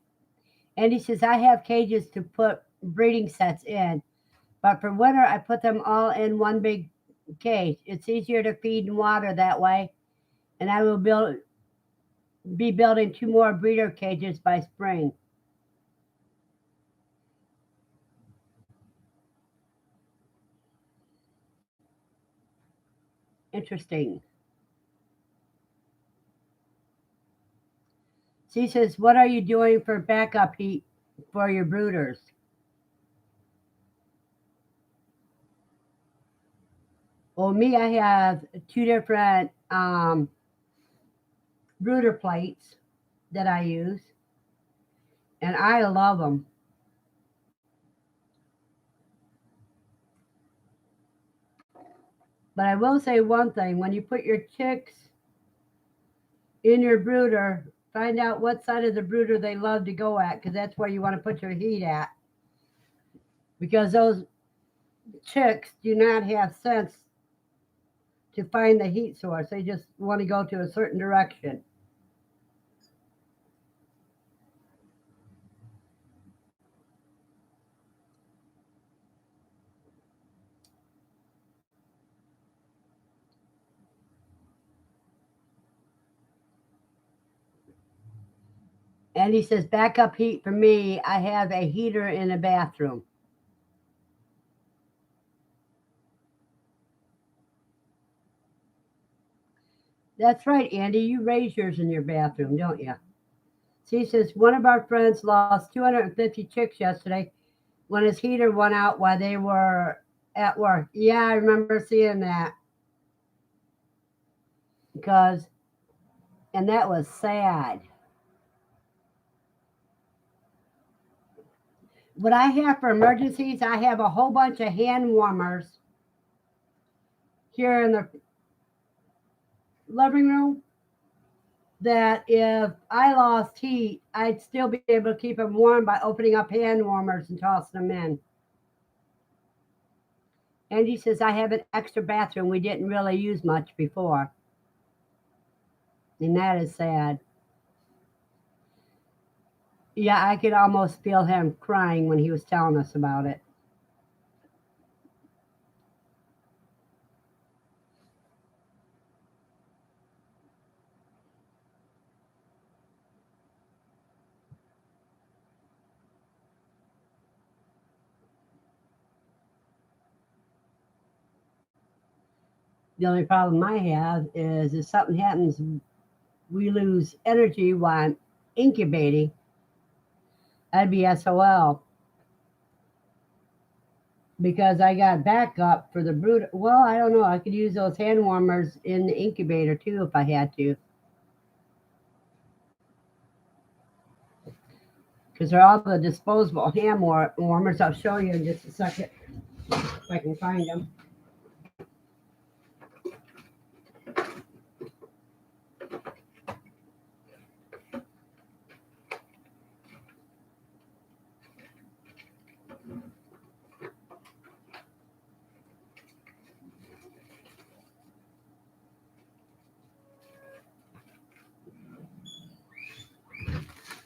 And he says, I have cages to put breeding sets in, but for winter, I put them all in one big cage. It's easier to feed and water that way, and I will be building 2 more breeder cages by spring. Interesting. She says, what are you doing for backup heat for your brooders? Well, me, I have 2 different brooder plates that I use, and I love them. But I will say one thing: when you put your chicks in your brooder, find out what side of the brooder they love to go at, because that's where you want to put your heat at. Because those chicks do not have sense to find the heat source; they just want to go to a certain direction. And he says, backup heat for me, I have a heater in a bathroom. That's right, Andy. You raise yours in your bathroom, don't you? So he says, one of our friends lost 250 chicks yesterday when his heater went out while they were at work. Yeah, I remember seeing that because, and that was sad. What I have for emergencies, I have a whole bunch of hand warmers here in the living room that if I lost heat, I'd still be able to keep them warm by opening up hand warmers and tossing them in. Andy says, I have an extra bathroom we didn't really use much before. And that is sad. Yeah, I could almost feel him crying when he was telling us about it. The only problem I have is if something happens, we lose energy while I'm incubating, I'd be SOL because I got backup for the brood. Well, I don't know. I could use those hand warmers in the incubator too if I had to, because they're all the disposable hand warmers. I'll show you in just a second if I can find them.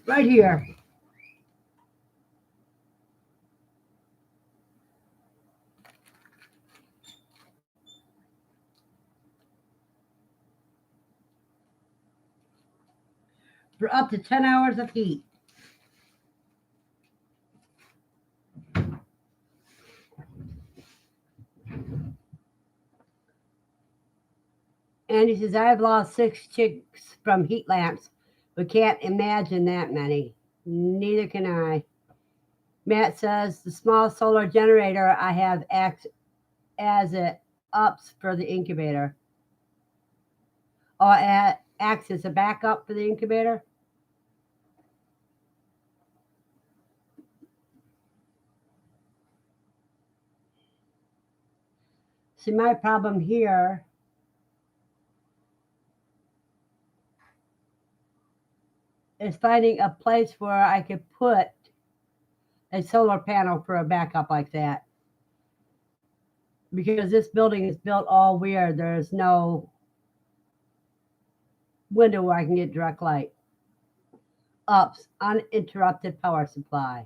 Right here. for up to 10 hours of heat. And he says, I've lost 6 chicks from heat lamps, but can't imagine that many. Neither can I. Matt says, the small solar generator I have acts as it ups for the incubator. Or acts as a backup for the incubator. See, my problem here is finding a place where I could put a solar panel for a backup like that. Because this building is built all weird. There's no window where I can get direct light. Ups, uninterrupted power supply.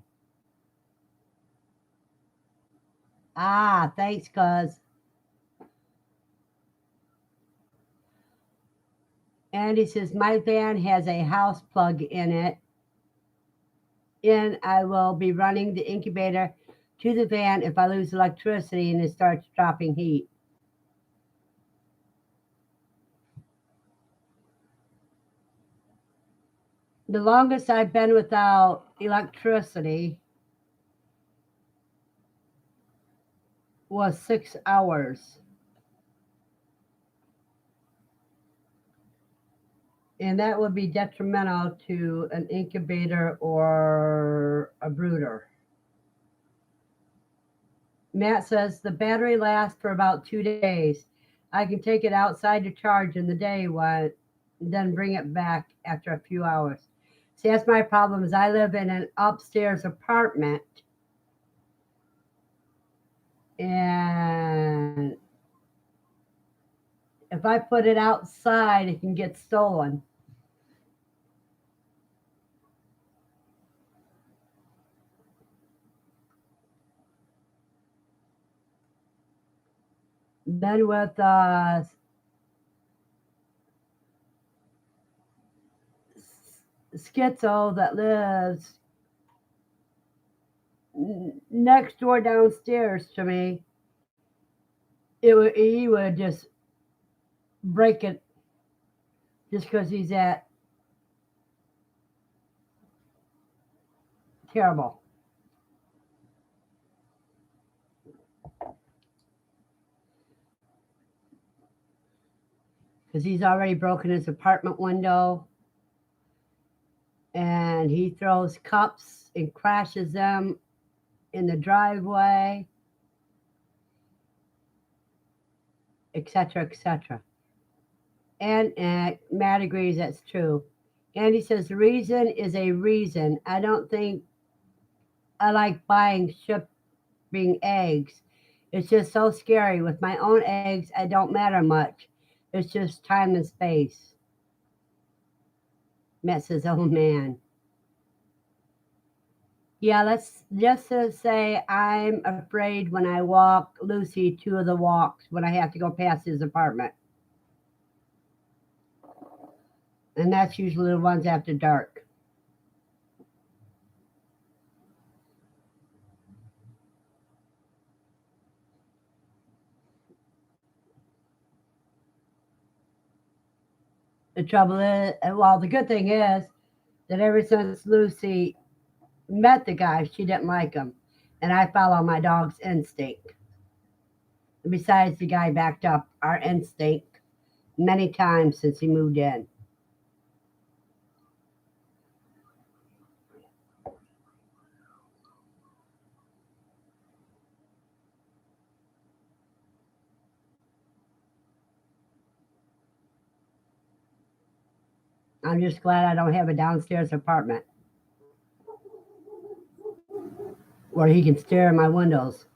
Ah, thanks, cuz. And he says, my van has a house plug in it. And I will be running the incubator to the van if I lose electricity and it starts dropping heat. The longest I've been without electricity was 6 hours. And that would be detrimental to an incubator or a brooder. Matt says the battery lasts for about 2 days. I can take it outside to charge in the day then bring it back after a few hours. See, that's my problem is I live in an upstairs apartment. And if I put it outside, it can get stolen. Then with schizo that lives next door downstairs to me, he would just break it just because he's that terrible. Because he's already broken his apartment window and he throws cups and crashes them in the driveway, etc., etc. And Matt agrees that's true. Andy says the reason is a reason. I don't think I like buying shipping eggs. It's just so scary. With my own eggs, I don't matter much. It's just time and space. Matt says, oh man. Yeah, let's just say I'm afraid when I walk Lucy 2 of the walks when I have to go past his apartment. And that's usually the ones after dark. The trouble is, well, the good thing is that ever since Lucy met the guy, she didn't like him. And I follow my dog's instinct. Besides, the guy backed up our instinct many times since he moved in. I'm just glad I don't have a downstairs apartment where he can stare in my windows.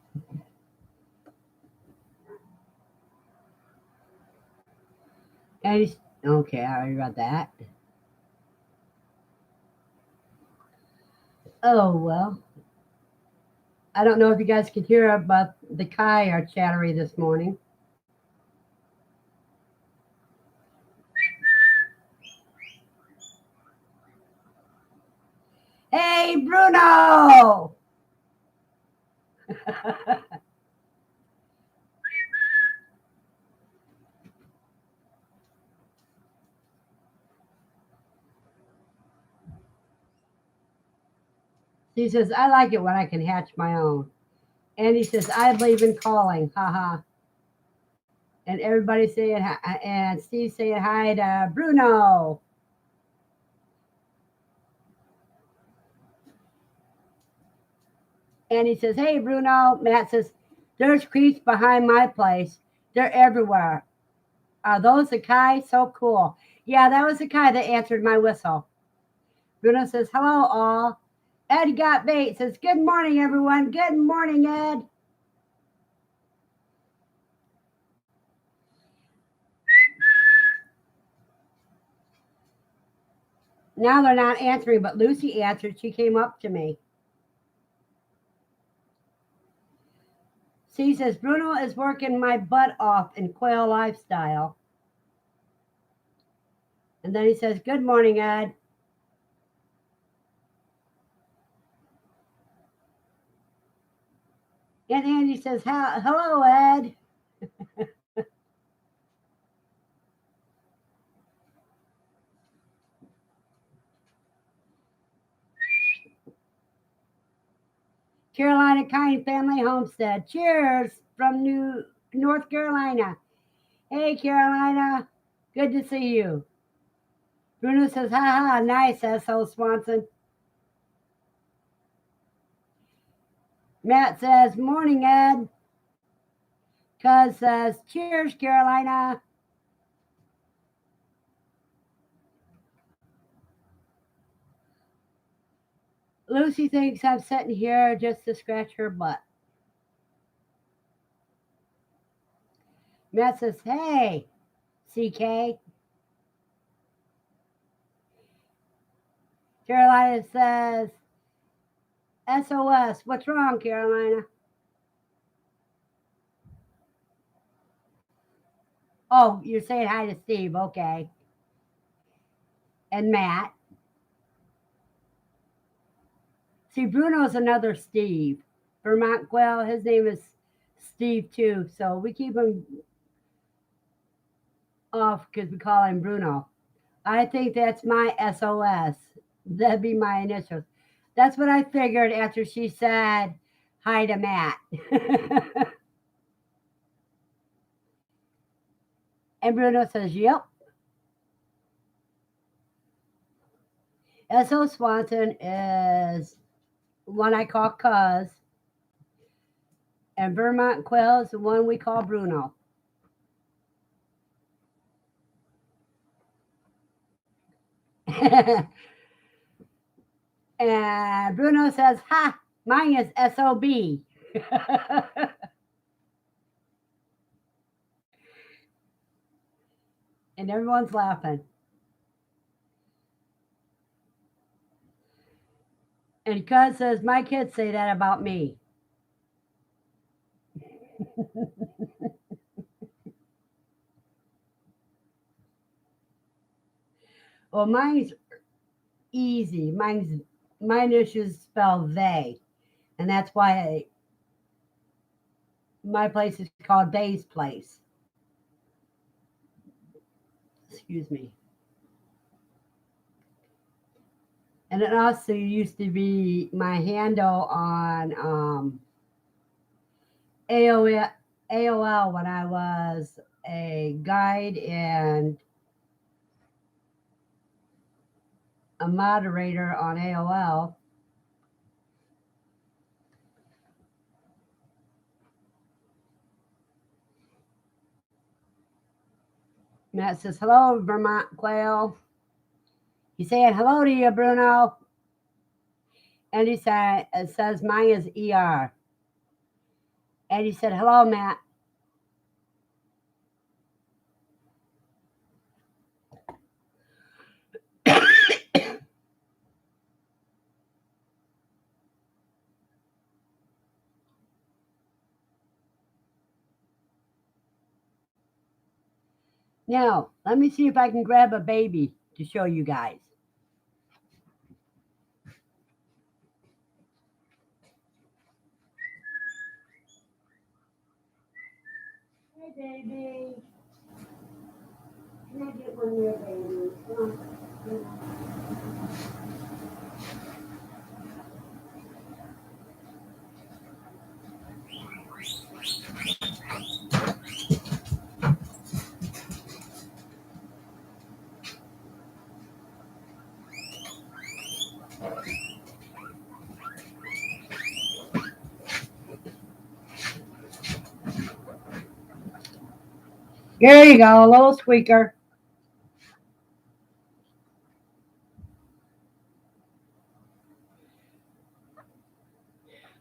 And he's okay, I already read that. Oh well. I don't know if you guys could hear it, but the Kai are chattery this morning. Bruno! He says, I like it when I can hatch my own. And he says, I believe in calling. Haha. And everybody saying hi, and Steve saying hi to Bruno. And he says, hey, Bruno. Matt says, there's creeps behind my place. They're everywhere. Are those the Kai? So cool. Yeah, that was the Kai that answered my whistle. Bruno says, hello, all. Ed got bait. Says, good morning, everyone. Good morning, Ed. Now they're not answering, but Lucy answered. She came up to me. She says, Bruno is working my butt off in quail lifestyle. And then he says, good morning, Ed. And Andy says, hello, Ed. Carolina Kind Family Homestead. Cheers from North Carolina. Hey, Carolina. Good to see you. Bruno says, ha, nice, S.O. Swanson. Matt says, morning, Ed. Cuz says, cheers, Carolina. Lucy thinks I'm sitting here just to scratch her butt. Matt says, hey, CK. Carolina says, SOS. What's wrong, Carolina? Oh, you're saying hi to Steve. Okay. And Matt. See, Bruno's another Steve. Vermont Quail, his name is Steve too. So we keep him off because we call him Bruno. I think that's my SOS. That'd be my initials. That's what I figured after she said hi to Matt. And Bruno says, yep. S.O. Swanson is one I call Cuz. And Vermont Quail is the one we call Bruno. And Bruno says, ha, mine is SOB. And everyone's laughing. And Cuz says, my kids say that about me. Well, mine's easy. Mine is just spelled they. And that's why my place is called Bay's Place. Excuse me. And it also used to be my handle on AOL when I was a guide and a moderator on AOL. Matt says, hello, Vermont Quail. He's saying hello to you, Bruno. And he says, mine is ER. And he said, hello, Matt. Now, let me see if I can grab a baby to show you guys. baby. Can I get one of your babies? Come on. There you go, a little squeaker.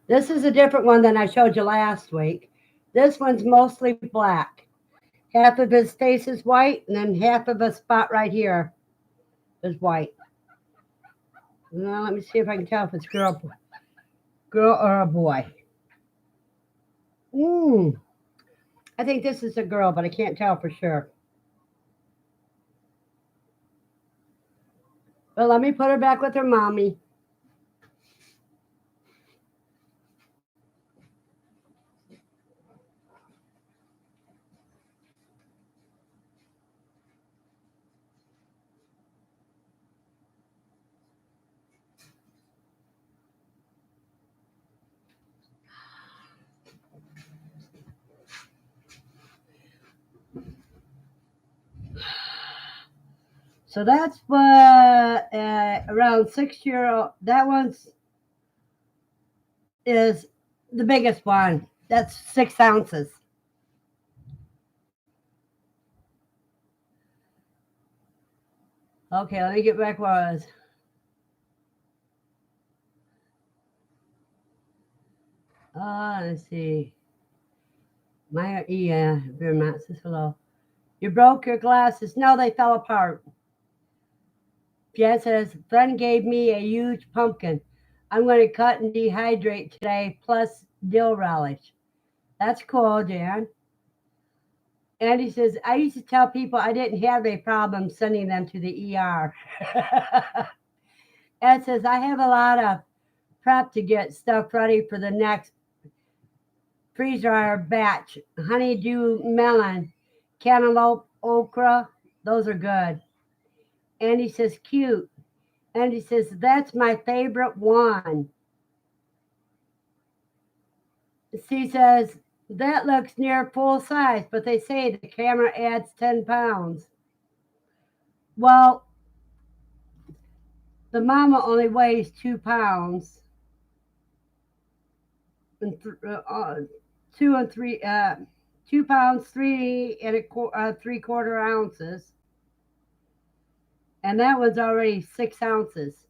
This is a different one than I showed you last week. This one's mostly black. Half of his face is white, and then half of a spot right here is white. Now let me see if I can tell if it's girl or a boy. I think this is a girl, but I can't tell for sure. But let me put her back with her mommy. So that's what around 6 year old. That one's is the biggest one. That's 6 ounces. Okay, let me get back where I was. Let's see. Verna says hello. You broke your glasses. No, they fell apart. Jan says, friend gave me a huge pumpkin. I'm going to cut and dehydrate today, plus dill relish. That's cool, Jan. Andy says, I used to tell people I didn't have a problem sending them to the ER. Ed says, I have a lot of prep to get stuff ready for the next freeze dryer batch. Honeydew melon, cantaloupe, okra, those are good. Andy says, cute. Andy says, that's my favorite one. She says, that looks near full size, but they say the camera adds 10 pounds. Well, the mama only weighs 2 pounds. And 2 pounds, 3 and 3/4 ounces. And that one's already 6 ounces.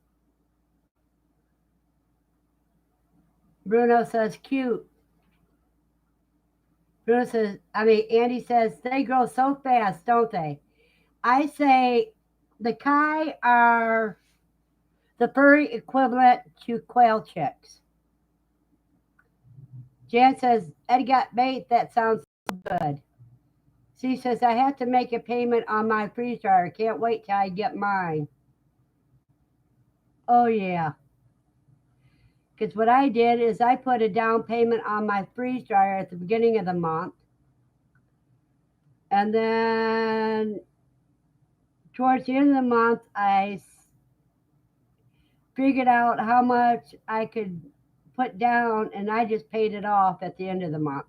Bruno says, cute. Andy says, they grow so fast, don't they? I say the Kai are the furry equivalent to quail chicks. Jan says, Ed got bait. That sounds good. She says, I have to make a payment on my freeze dryer. Can't wait till I get mine. Oh, yeah. Because what I did is I put a down payment on my freeze dryer at the beginning of the month. And then towards the end of the month, I figured out how much I could put down, and I just paid it off at the end of the month.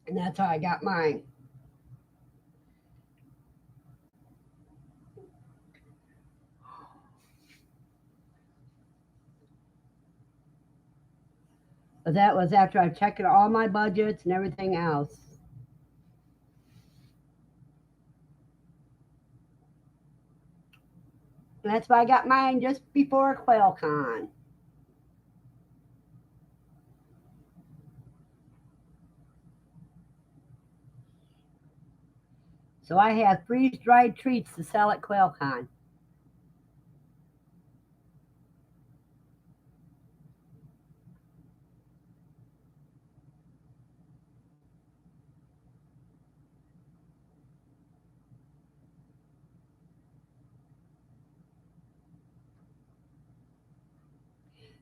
And that's how I got mine. But that was after I checked all my budgets and everything else. And that's why I got mine just before QuailCon. So I had freeze-dried treats to sell at QuailCon.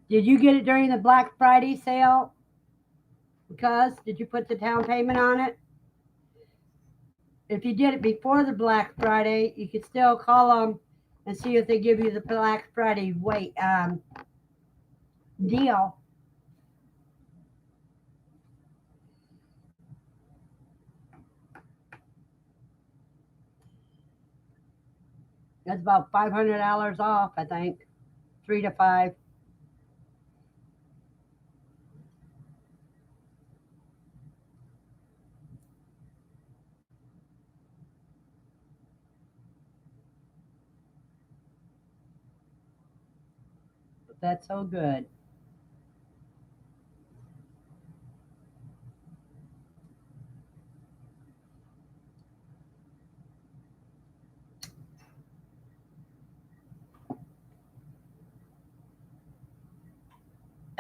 Did you get it during the Black Friday sale, Because did you put the down payment on it? If you did it before the Black Friday, you could still call them and see if they give you the Black Friday deal. That's about $500 off, I think, 3 to 5. That's so good.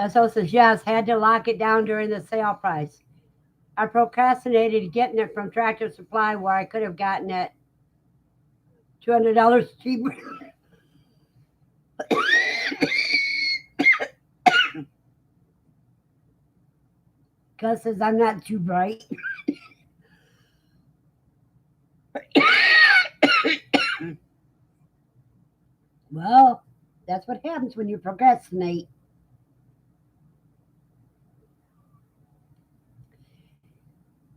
SO says yes, had to lock it down during the sale price. I procrastinated getting it from Tractor Supply where I could have gotten it $200 cheaper. Gus says I'm not too bright. Well, that's what happens when you procrastinate.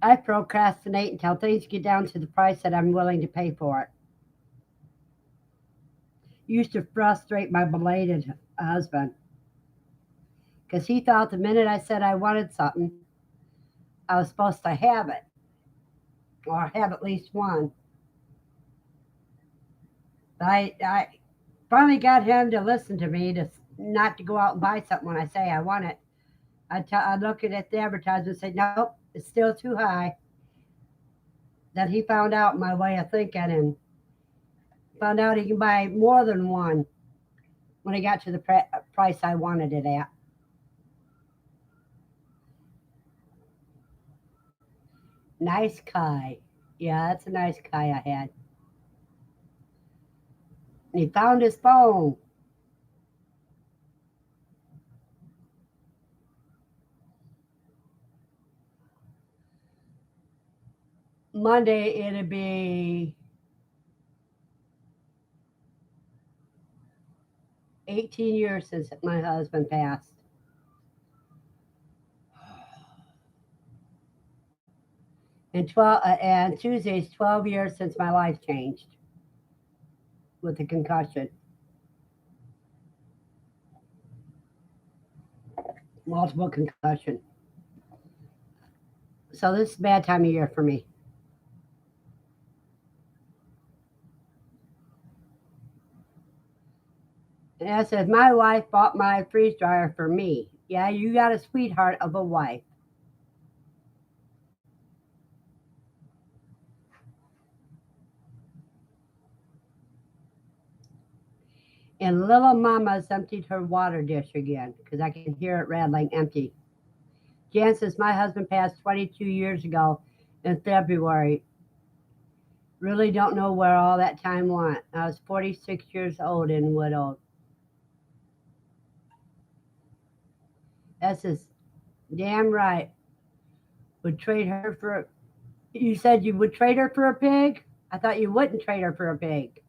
I procrastinate until things get down to the price that I'm willing to pay for it. Used to frustrate my belated husband because he thought the minute I said I wanted something, I was supposed to have it or have at least one. But I finally got him to listen to me to not to go out and buy something when I say I want it. I look at the advertisement and say, nope, it's still too high. Then he found out my way of thinking and found out he can buy more than one when he got to the price I wanted it at. Nice Kai. Yeah, that's a nice Kai I had. And he found his phone. Monday, it'll be 18 years since my husband passed. And Tuesday's 12 years since my life changed with the concussion, multiple concussion. So this is a bad time of year for me. And I said, my wife bought my freeze dryer for me. Yeah, you got a sweetheart of a wife. And little mama's emptied her water dish again because I can hear it rattling empty. Jan says, my husband passed 22 years ago in February. Really don't know where all that time went. I was 46 years old and widowed. That's just damn right. Would trade her for. You said you would trade her for a pig? I thought you wouldn't trade her for a pig.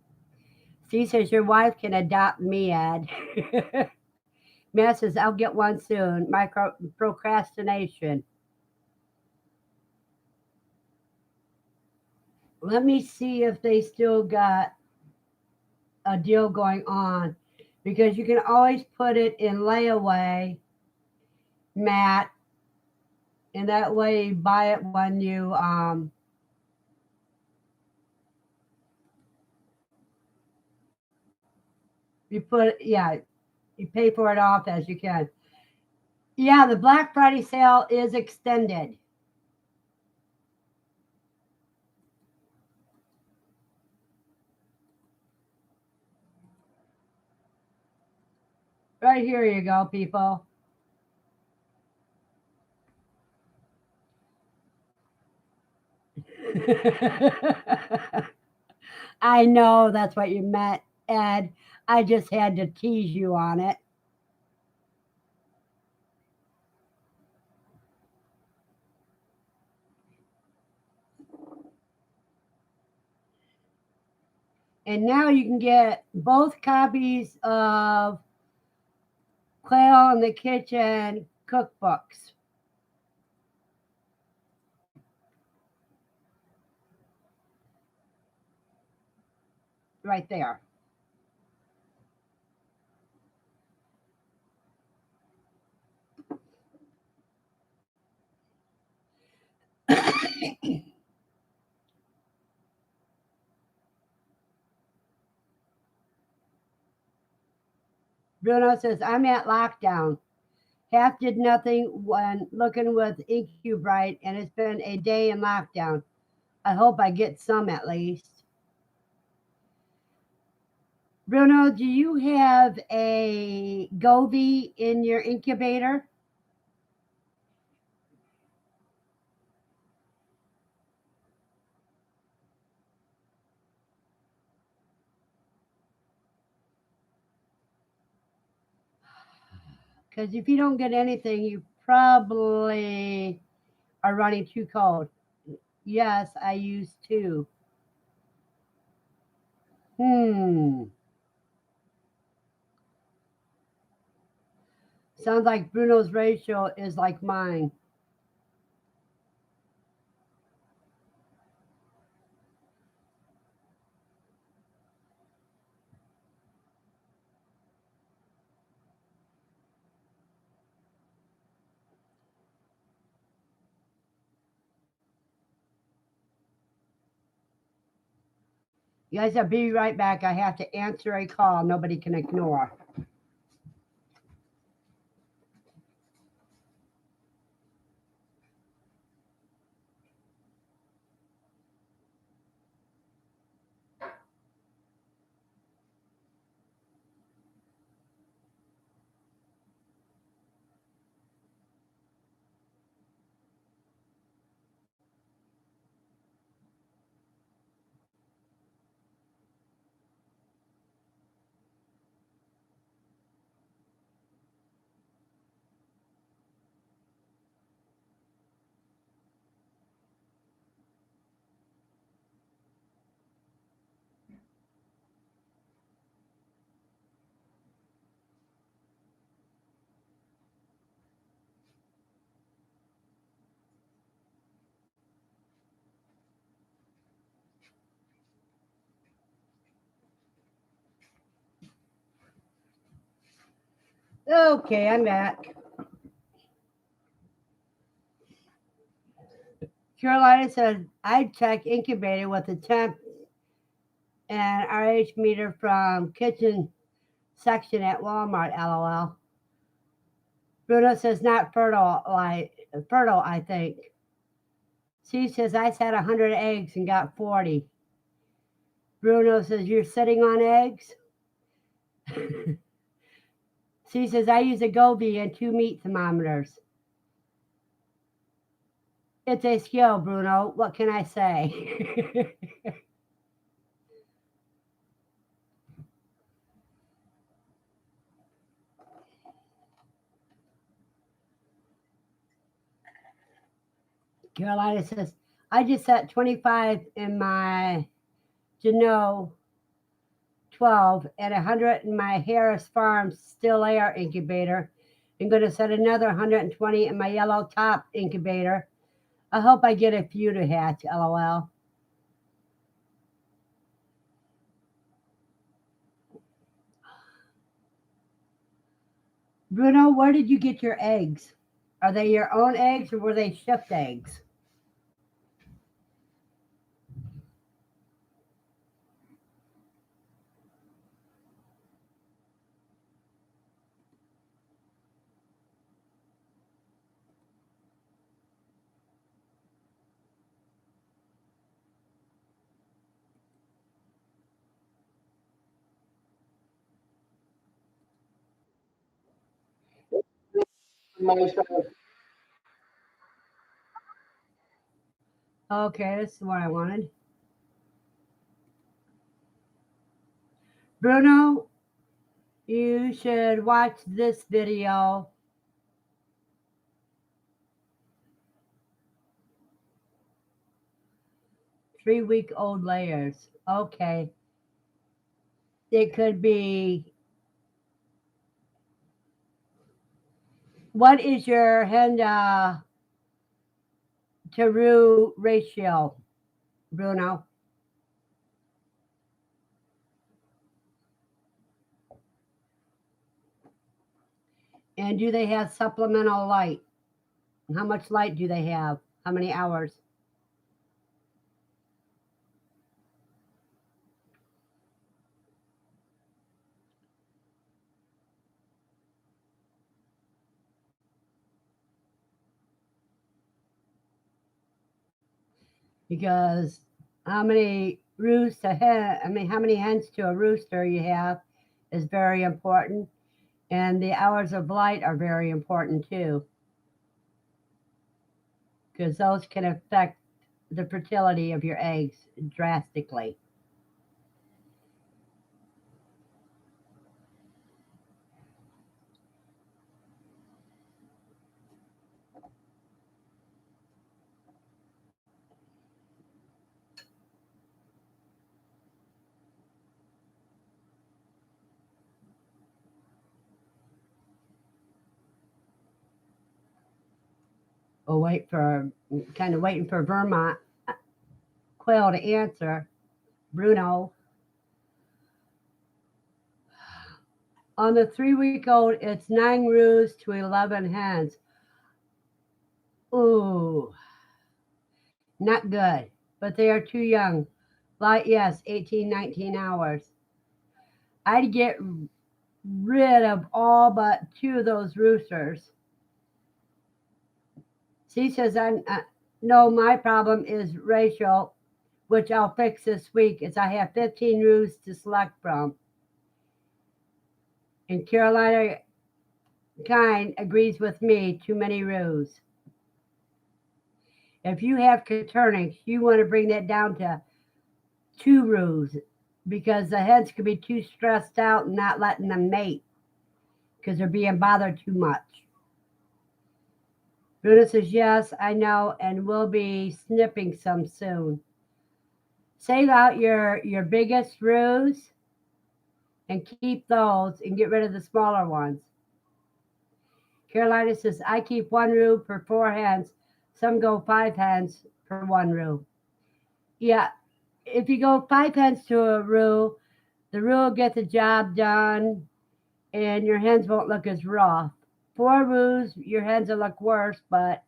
Steve says your wife can adopt me, Ed. Matt says I'll get one soon. Procrastination. Let me see if they still got a deal going on because you can always put it in layaway, Matt, and that way you buy it when you put it, yeah, you pay for it off as you can. Yeah, the Black Friday sale is extended. Right here you go, people. I know that's what you meant, Ed. I just had to tease you on it. And now you can get both copies of Quail in the Kitchen cookbooks right there. Bruno says, I'm at lockdown. Half did nothing when looking with Incubright, and it's been a day in lockdown. I hope I get some at least. Bruno, do you have a Goby in your incubator? Because if you don't get anything, you probably are running too cold. Yes, I used to. Hmm. Sounds like Bruno's ratio is like mine. You guys, I'll be right back. I have to answer a call nobody can ignore. Okay, I'm back. Carolina said I'd check incubator with a temp and RH meter from kitchen section at Walmart. LOL. Bruno says not fertile. Like fertile, I think. She says I had 100 eggs and got 40. Bruno says you're sitting on eggs. She says I use a Goby and two meat thermometers. It's a skill, Bruno. What can I say? Carolina says I just set 25 in my Geno 12 and 100 in my Harris Farms still air incubator. I'm going to set another 120 in my yellow top incubator. I hope I get a few to hatch, LOL. Bruno, where did you get your eggs? Are they your own eggs or were they shipped eggs? Okay, this is what I wanted. Bruno, you should watch this video. 3-week old layers. Okay. It could be, what is your hen to roux ratio, Bruno? And do they have supplemental light? How much light do they have? How many hours? Because how many roosts to hen, I mean, how many hens to a rooster you have is very important. And the hours of light are very important too, because those can affect the fertility of your eggs drastically. We'll wait for, kind of waiting for Vermont Quail to answer. Bruno, on the 3 week old, it's 9 roos to 11 hens. Ooh, not good, but they are too young. Like, yes, 18, 19 hours. I'd get rid of all but 2 of those roosters. She says, no, my problem is ratio, which I'll fix this week, is I have 15 roos to select from. And Carolina Kind agrees with me, too many roos. If you have Caturnix, you want to bring that down to 2 roos, because the hens could be too stressed out and not letting them mate because they're being bothered too much. Bruno says, yes, I know, and we'll be snipping some soon. Save out your biggest roos and keep those and get rid of the smaller ones. Carolina says, I keep 1 roo per 4 hens. Some go 5 hens per 1 roo. Yeah, if you go 5 hens to a roo, the roo will get the job done and your hens won't look as rough. 4 roos, your hens will look worse, but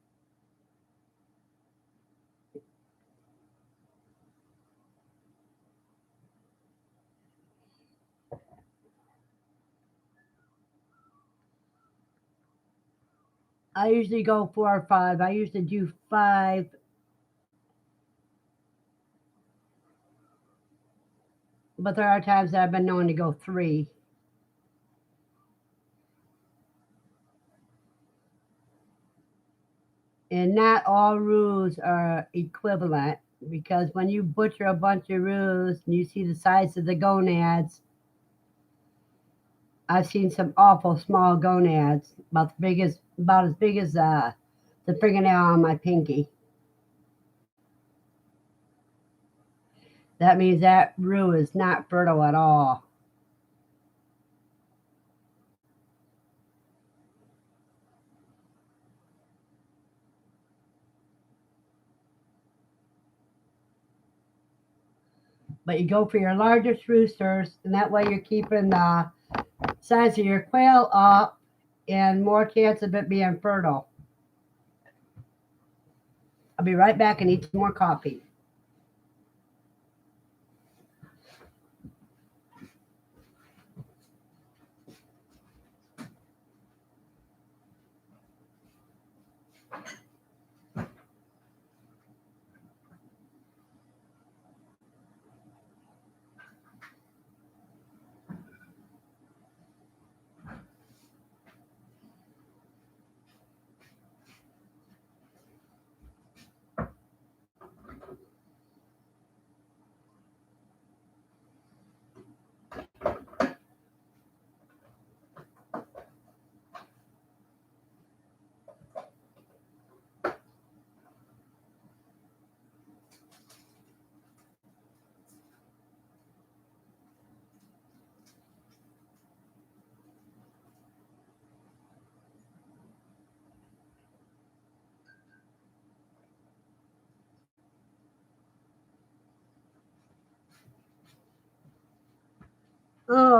I usually go 4 or 5. I usually do 5, but there are times that I've been known to go 3. And not all roos are equivalent, because when you butcher a bunch of roos and you see the size of the gonads, I've seen some awful small gonads, about as big as the fingernail on my pinky. That means that roo is not fertile at all. But you go for your largest roosters, and that way you're keeping the size of your quail up and more chance of it being fertile. I'll be right back and eat some more coffee.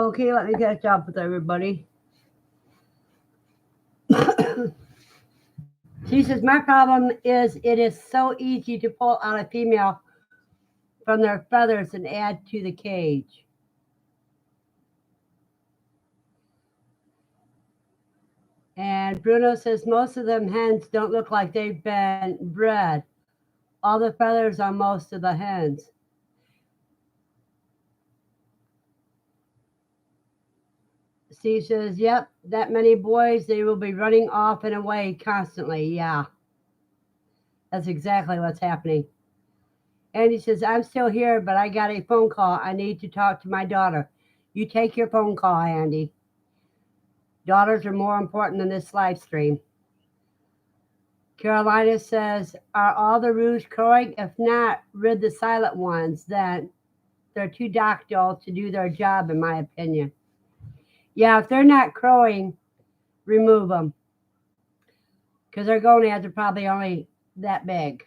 Okay, let me catch up with everybody. She says, my problem is it is so easy to pull out a female from their feathers and add to the cage. And Bruno says, most of them hens don't look like they've been bred. All the feathers on most of the hens. Steve says, yep, that many boys, they will be running off and away constantly. Yeah, that's exactly what's happening. Andy says, I'm still here, but I got a phone call. I need to talk to my daughter. You take your phone call, Andy. Daughters are more important than this live stream. Carolina says, are all the roos crowing? If not, rid the silent ones. Then they're too docile to do their job, in my opinion. Yeah, if they're not crowing, remove them. Because their gonads are probably only that big.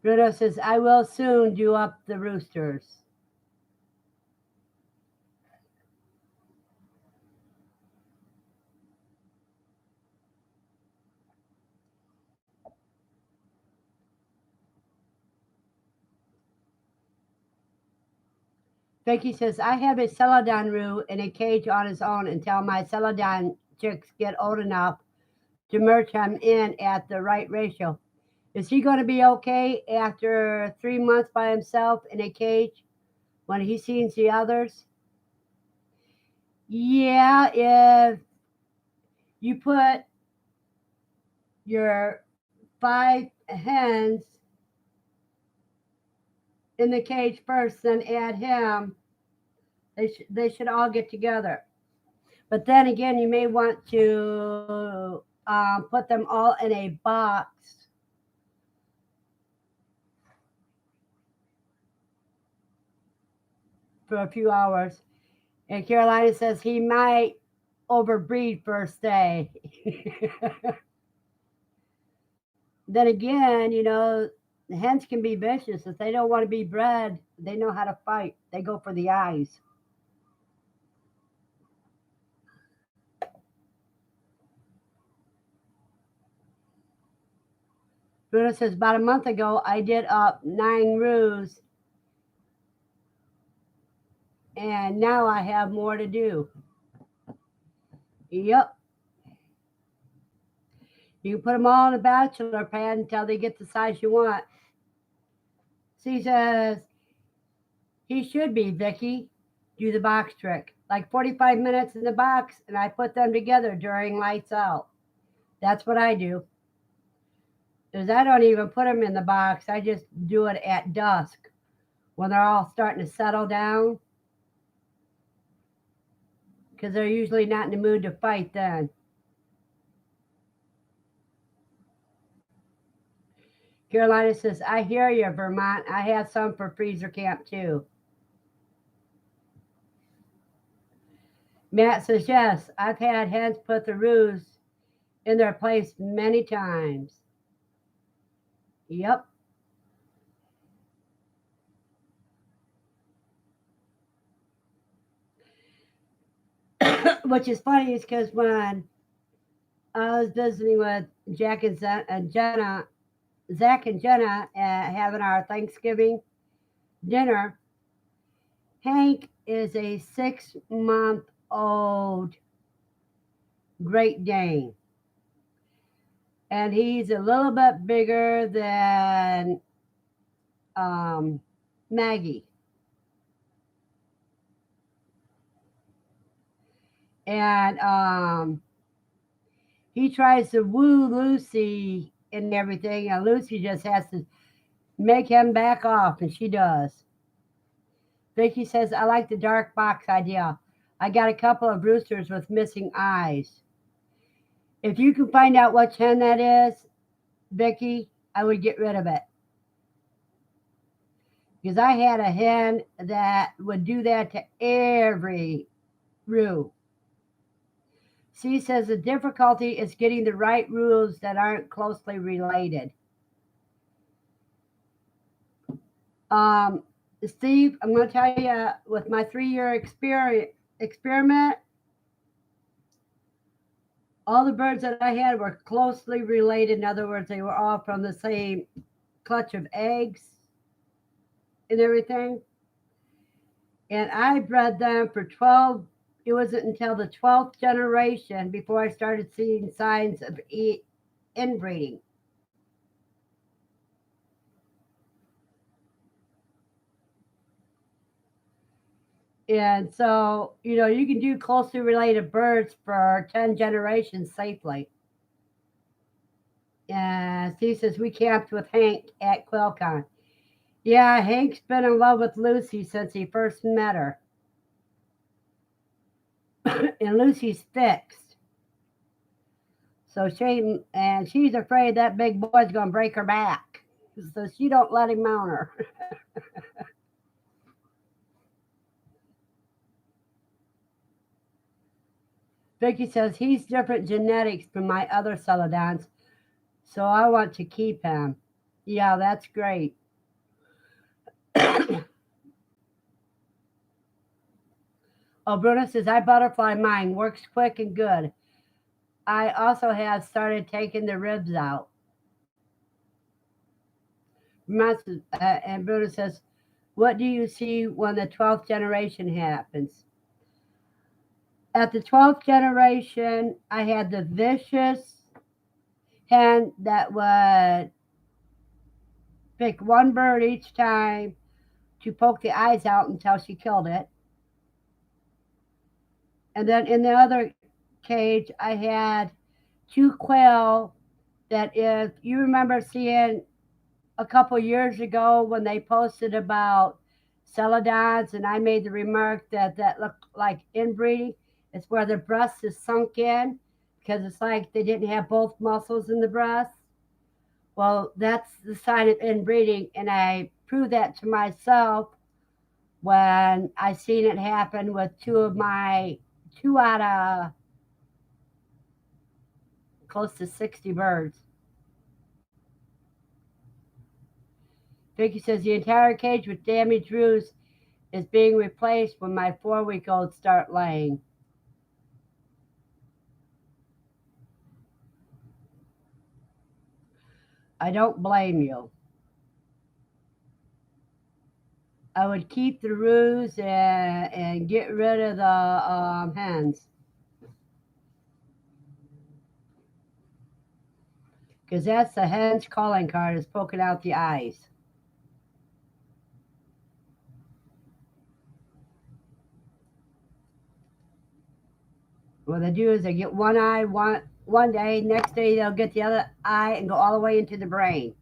Bruno says, I will soon do up the roosters. Vicky says, I have a celadon roo in a cage on his own until my celadon chicks get old enough to merge him in at the right ratio. Is he going to be okay after 3 months by himself in a cage when he sees the others? Yeah, if you put your 5 hens in the cage first, then add him, they should all get together. But then again, you may want to put them all in a box for a few hours. And Carolina says he might overbreed first day. Then again, the hens can be vicious. If they don't want to be bred, they know how to fight. They go for the eyes. Bruno says, about a month ago, I did up 9 roos, and now I have more to do. Yep. You can put them all in a bachelor pad until they get the size you want. She says, he should be, Vicky. Do the box trick. Like 45 minutes in the box, and I put them together during lights out. That's what I do. Because I don't even put them in the box. I just do it at dusk when they're all starting to settle down. Because they're usually not in the mood to fight then. Carolina says, I hear you, Vermont. I have some for freezer camp too. Matt says, yes, I've had hens put the roos in their place many times. Yep. Which is funny is because when I was visiting with Jack and Jenna, Zach and Jenna having our Thanksgiving dinner, Hank is a 6-month-old Great Dane. And he's a little bit bigger than Maggie. And he tries to woo Lucy and everything, and Lucy just has to make him back off, and she does. Vicky says, I like the dark box idea. I got a couple of roosters with missing eyes. If you can find out which hen that is, Vicky, I would get rid of it. Because I had a hen that would do that to every roo. She says the difficulty is getting the right rules that aren't closely related. Steve, I'm going to tell you, with my 3 year experiment, all the birds that I had were closely related. In other words, they were all from the same clutch of eggs and everything. And I bred them for 12. It wasn't until the 12th generation before I started seeing signs of inbreeding. And so, you can do closely related birds for 10 generations safely. And Steve says, we camped with Hank at QuailCon. Yeah, Hank's been in love with Lucy since he first met her. And Lucy's fixed. So she's afraid that big boy's gonna break her back. So she don't let him mount her. Vicky says he's different genetics from my other celadons, so I want to keep him. Yeah, that's great. Oh, Bruno says I butterfly mine. Works quick and good. I also have started taking the ribs out. And Bruno says, what do you see when the 12th generation happens? At the 12th generation, I had the vicious hen that would pick one bird each time to poke the eyes out until she killed it. And then in the other cage, I had two quail that, if you remember seeing a couple years ago when they posted about celadons, and I made the remark that that looked like inbreeding. It's where the breast is sunk in because it's like they didn't have both muscles in the breast. Well, that's the sign of inbreeding, and I proved that to myself when I seen it happen with two out of close to 60 birds. Vicky says the entire cage with damaged roofs is being replaced when my 4-week-olds start laying. I don't blame you. I would keep the roos and get rid of the hens because that's the hen's calling card is poking out the eyes. What they do is they get one eye one day, next day they'll get the other eye and go all the way into the brain.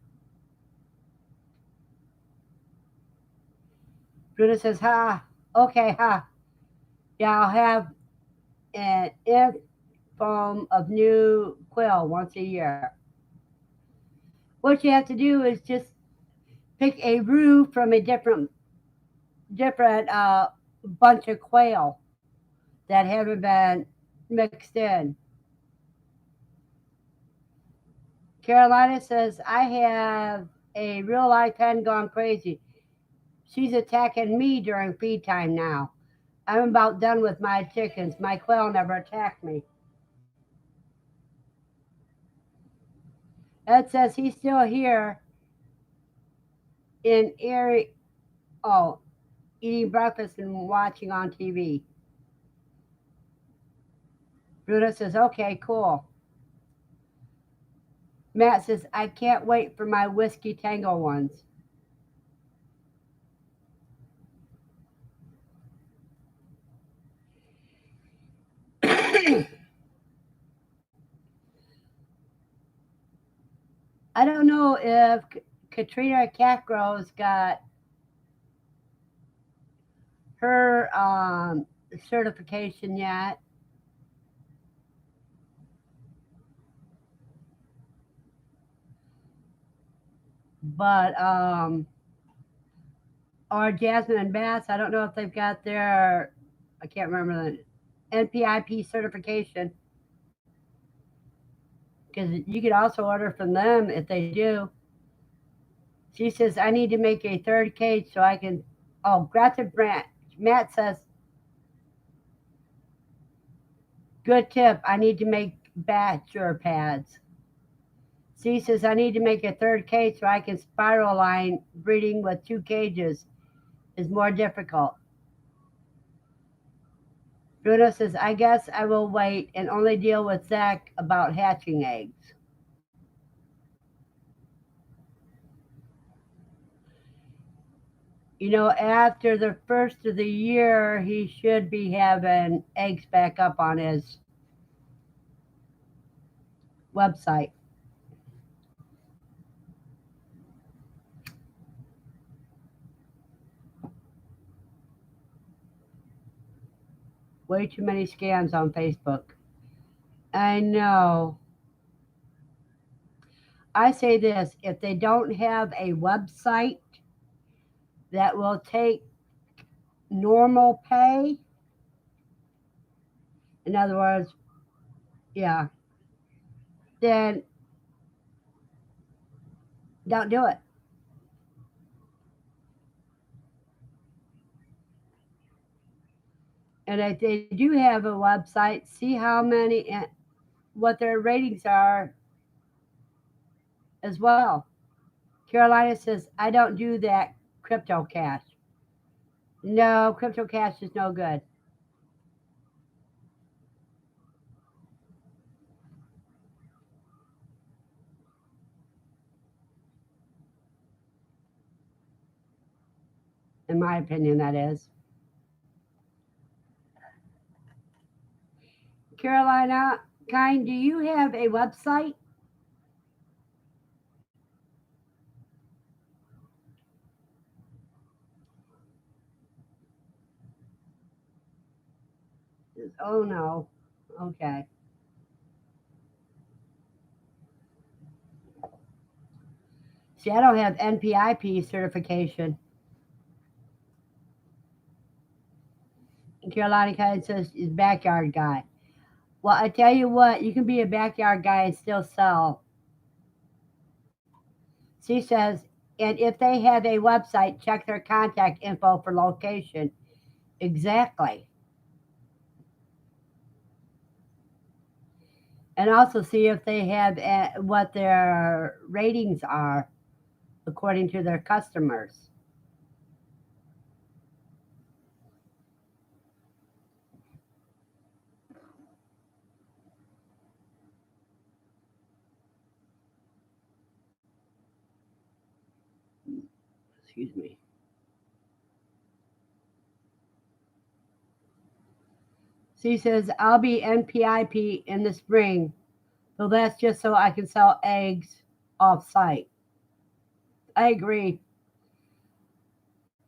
Bruno says, ha, okay, ha. Yeah, I'll have an foam of new quill once a year. What you have to do is just pick a roux from a different bunch of quail that haven't been mixed in. Carolina says, I have a real life hen gone crazy. She's attacking me during feed time now. I'm about done with my chickens. My quail never attacked me. Ed says he's still here in Erie. Oh, eating breakfast and watching on TV. Bruno says, okay, cool. Matt says, I can't wait for my whiskey tango ones. I don't know if Katrina Catgrow's got her certification yet. But or Jasmine and Bass, I don't know if they've got their, I can't remember the NPIP certification because you could also order from them if they do. She says I need to make a third cage so I can Oh, Gretchen Brandt. Matt says, good tip. I need to make batcher pads. C says, I need to make a third cage so I can spiral line. Breeding with 2 cages is more difficult. Bruno says, I guess I will wait and only deal with Zach about hatching eggs. After the first of the year, he should be having eggs back up on his website. Way too many scams on Facebook. I know. I say this, if they don't have a website that will take normal pay, in other words, yeah, then don't do it. And if they do have a website, see how many, what their ratings are as well. Carolina says, I don't do that crypto cash. No, crypto cash is no good, in my opinion, that is. Carolina, kind, do you have a website? Oh, no. Okay. See, I don't have NPIP certification. Carolina kind says is backyard guy. Well, I tell you what, you can be a backyard guy and still sell. She says, and if they have a website, check their contact info for location. Exactly. And also see if they have what their ratings are according to their customers. Excuse me. She says, I'll be NPIP in the spring. So that's just so I can sell eggs off site. I agree.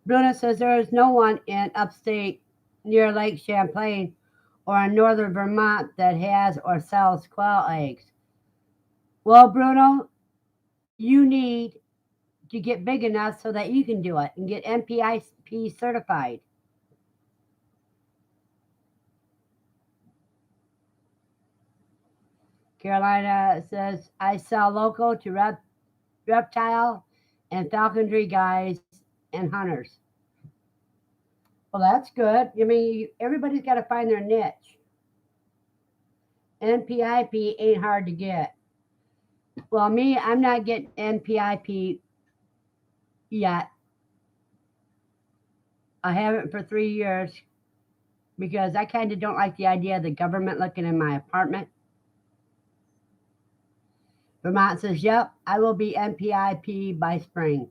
Bruna says there is no one in upstate near Lake Champlain or in northern Vermont that has or sells quail eggs. Well, Bruno, you need to get big enough so that you can do it and get NPIP certified. Carolina says, I sell local to reptile and falconry guys and hunters. Well, that's good. I mean, everybody's got to find their niche. NPIP ain't hard to get. Well, me, I'm not getting NPIP yet. I haven't for 3 years because I kind of don't like the idea of the government looking in my apartment. Vermont says, yep, I will be NPIP by spring.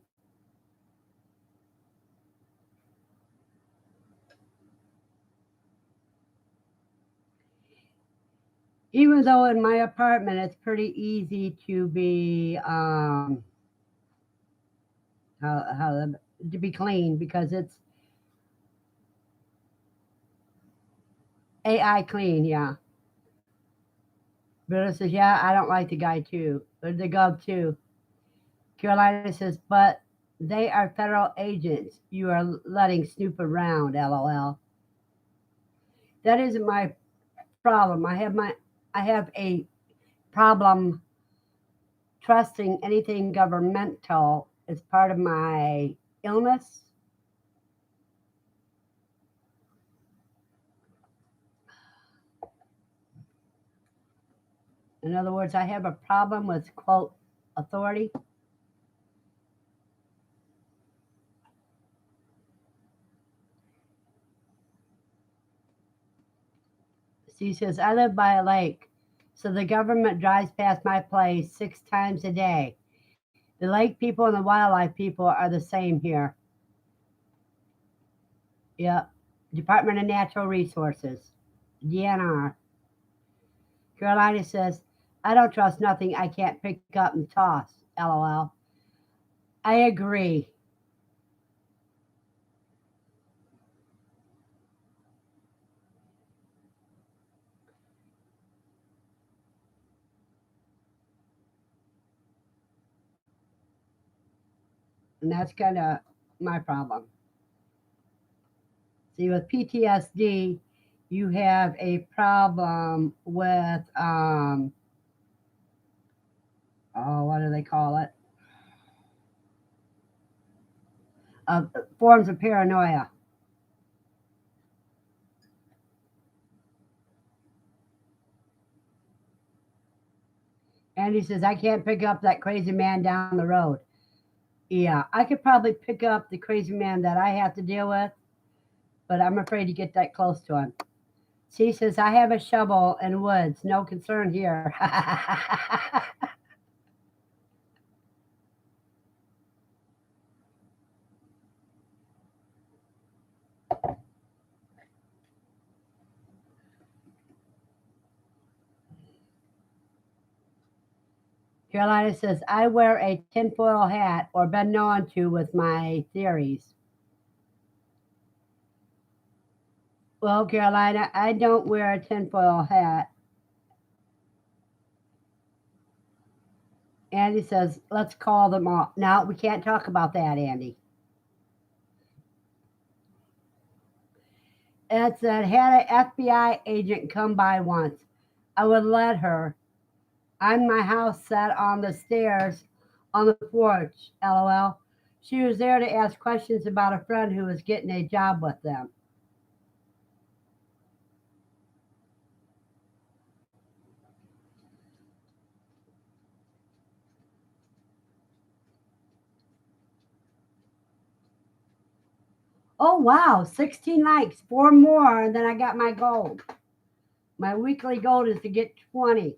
Even though in my apartment it's pretty easy to be to be clean because it's AI clean, yeah. Bruno says, yeah, I don't like the guy too, or the gov too. Carolina says, but they are federal agents. You are letting snoop around, lol. That isn't my problem. I have a problem trusting anything governmental as part of my illness. In other words, I have a problem with, quote, authority. She says, I live by a lake, so the government drives past my place 6 times a day. The lake people and the wildlife people are the same here. Yep. Department of Natural Resources, DNR. Carolina says, I don't trust nothing I can't pick up and toss. LOL. I agree. And that's kind of my problem. See, with PTSD, you have a problem with, oh, what do they call it? Forms of paranoia. And he says, I can't pick up that crazy man down the road. Yeah, I could probably pick up the crazy man that I have to deal with, but I'm afraid to get that close to him. She says, I have a shovel and woods. No concern here. Carolina says, I wear a tinfoil hat or been known to with my theories. Well, Carolina, I don't wear a tinfoil hat. Andy says, let's call them all. No, we can't talk about that, Andy. Ed said, had an FBI agent come by once. I would let her. I'm my house sat on the stairs on the porch, LOL. She was there to ask questions about a friend who was getting a job with them. Oh, wow, 16 likes, 4 more, and then I got my gold. My weekly goal is to get 20.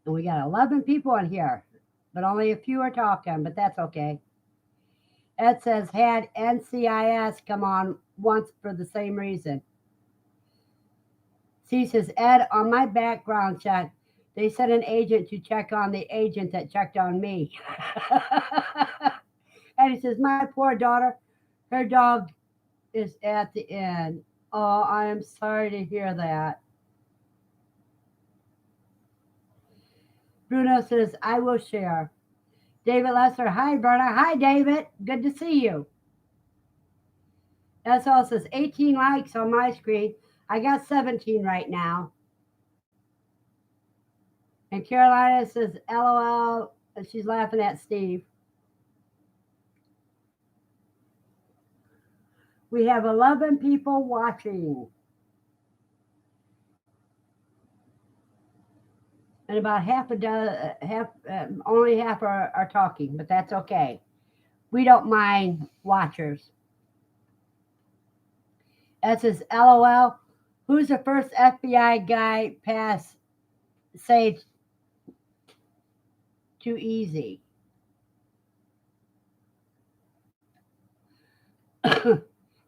And we got 11 people in here, but only a few are talking, but that's okay. Ed says, had NCIS come on once for the same reason. C says, Ed, on my background check, they sent an agent to check on the agent that checked on me. And he says, my poor daughter, her dog is at the end. Oh, I am sorry to hear that. Bruno says, I will share. David Lesser, hi, Verna. Hi, David. Good to see you. SL says, 18 likes on my screen. I got 17 right now. And Carolina says, LOL. She's laughing at Steve. We have 11 people watching. And about half a dozen, only half are talking, but that's okay. We don't mind watchers. That says, LOL. Who's the first FBI guy pass? Say too easy.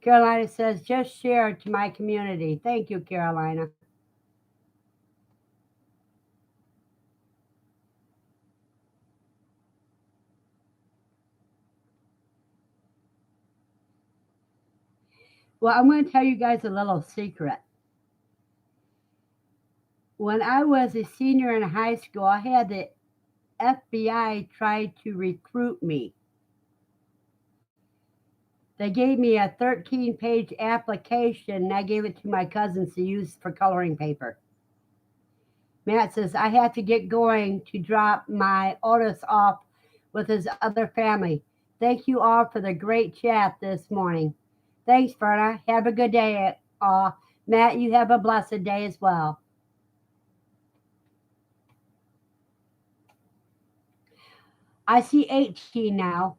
Carolina says, just share to my community. Thank you, Carolina. Well, I'm going to tell you guys a little secret. When I was a senior in high school, I had the FBI try to recruit me. They gave me a 13-page application, and I gave it to my cousins to use for coloring paper. Matt says, I have to get going to drop my Otis off with his other family. Thank you all for the great chat this morning. Thanks, Verna. Have a good day. Matt, you have a blessed day as well. I see 18 now.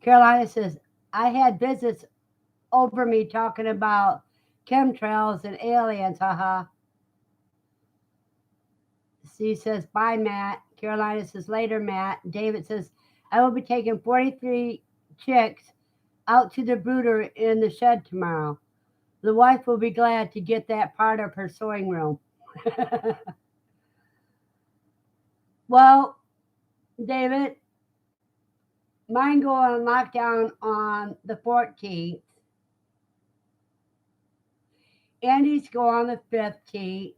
Carolina says, I had visits over me talking about chemtrails and aliens, haha. Steve says, bye, Matt. Carolina says, later, Matt. David says, I will be taking 43 chicks out to the brooder in the shed tomorrow. The wife will be glad to get that part of her sewing room. Well, David, mine go on lockdown on the 14th. Andy's go on the 15th.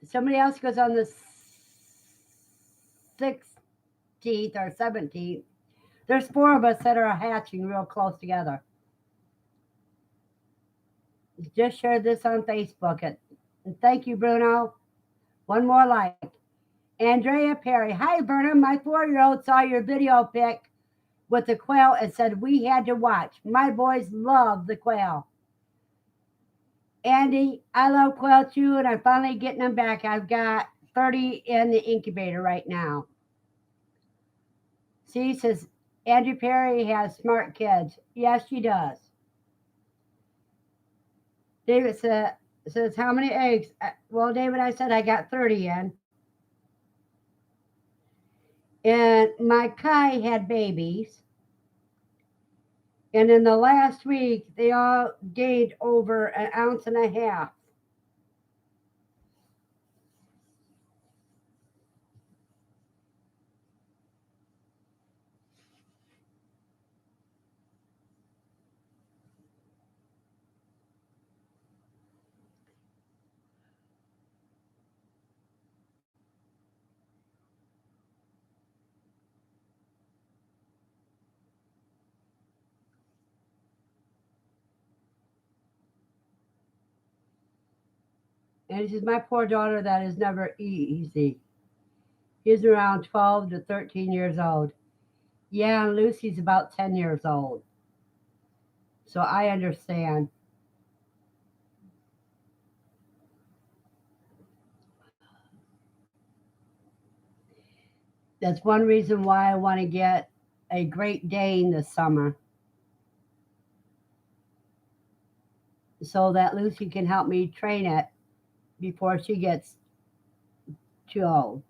Somebody else goes on the 16th or 17th. There's four of us that are hatching real close together. Just shared this on Facebook. And thank you, Bruno. One more like. Andrea Perry. Hi, Verna. My 4-year-old saw your video pic with the quail and said we had to watch. My boys love the quail. Andy, I love quail too, and I'm finally getting them back. I've got 30 in the incubator right now. See, says Andrew Perry has smart kids. Yes, she does. David says, how many eggs? Well, David, I said I got 30 in. And my Kai had babies. And in the last week, they all gained over an ounce and a half. And he says, my poor daughter, that is never easy. He's around 12 to 13 years old. Yeah, and Lucy's about 10 years old. So I understand. That's one reason why I want to get a Great Dane this summer so that Lucy can help me train it before she gets too old.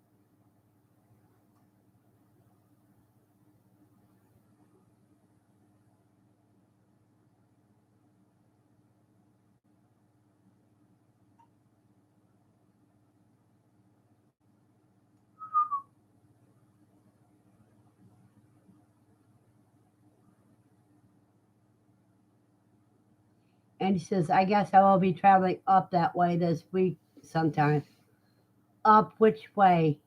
And he says, I guess I will be traveling up that way this week sometime. Up which way?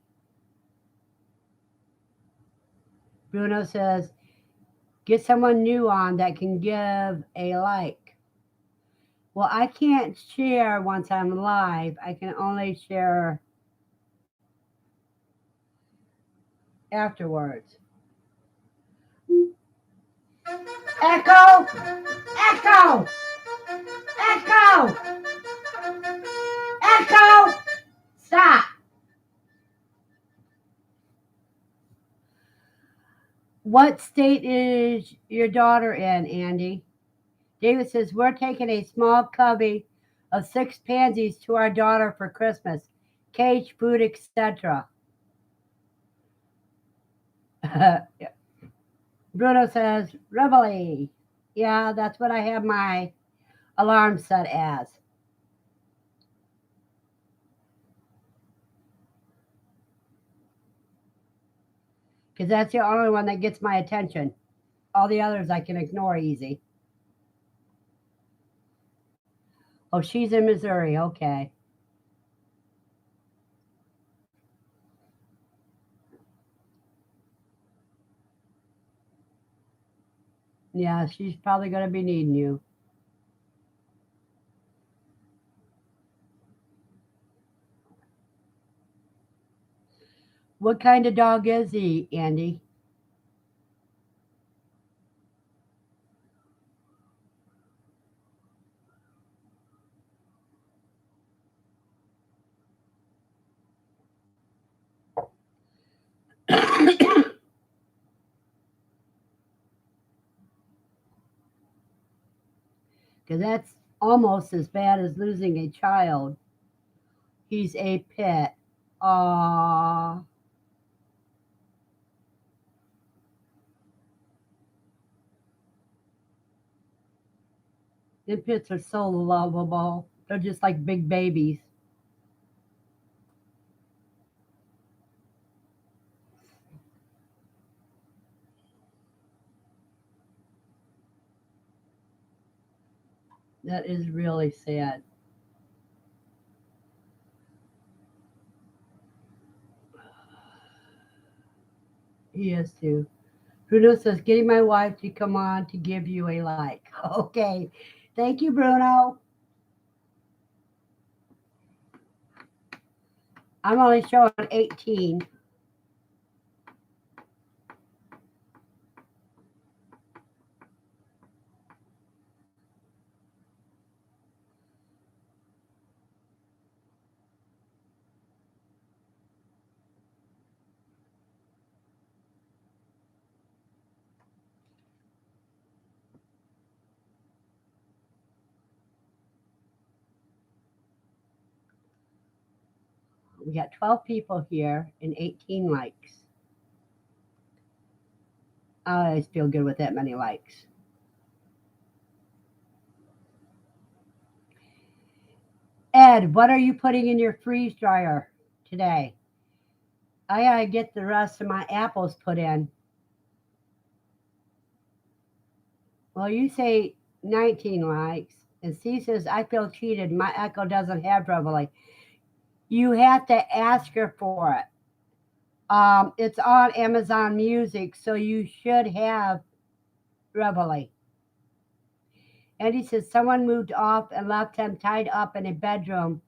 Bruno says, get someone new on that can give a like. Well, I can't share once I'm live. I can only share afterwards. Echo! Echo! Echo! Echo! Stop! What state is your daughter in, Andy? David says, we're taking a small cubby of 6 pansies to our daughter for Christmas. Cage, food, etc. Bruno says, Reveille. Yeah, that's what I have my alarm set as. Because that's the only one that gets my attention. All the others I can ignore easy. Oh, she's in Missouri. Okay. Yeah, she's probably going to be needing you. What kind of dog is he, Andy? Because that's almost as bad as losing a child. He's a pet. Aww. And pets are so lovable. They're just like big babies. That is really sad. He is too. Bruno says, getting my wife to come on to give you a like. Okay. Thank you, Bruno. I'm only showing 18. We got 12 people here and 18 likes. I always feel good with that many likes. Ed, what are you putting in your freeze dryer today? I gotta get the rest of my apples put in. Well, you say 19 likes, and C says, I feel cheated. My Echo doesn't have Reveille. You have to ask her for it. It's on Amazon Music, so you should have Reveille. And he says, someone moved off and left him tied up in a bedroom.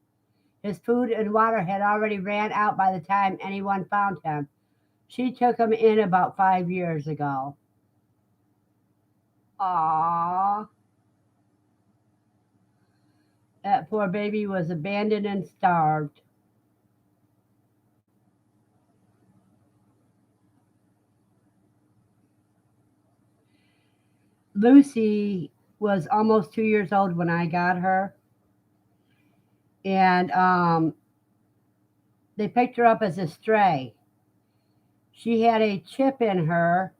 His food and water had already ran out by the time anyone found him. She took him in about 5 years ago. Aww. That poor baby was abandoned and starved. Lucy was almost 2 years old when I got her, and they picked her up as a stray. She had a chip in her,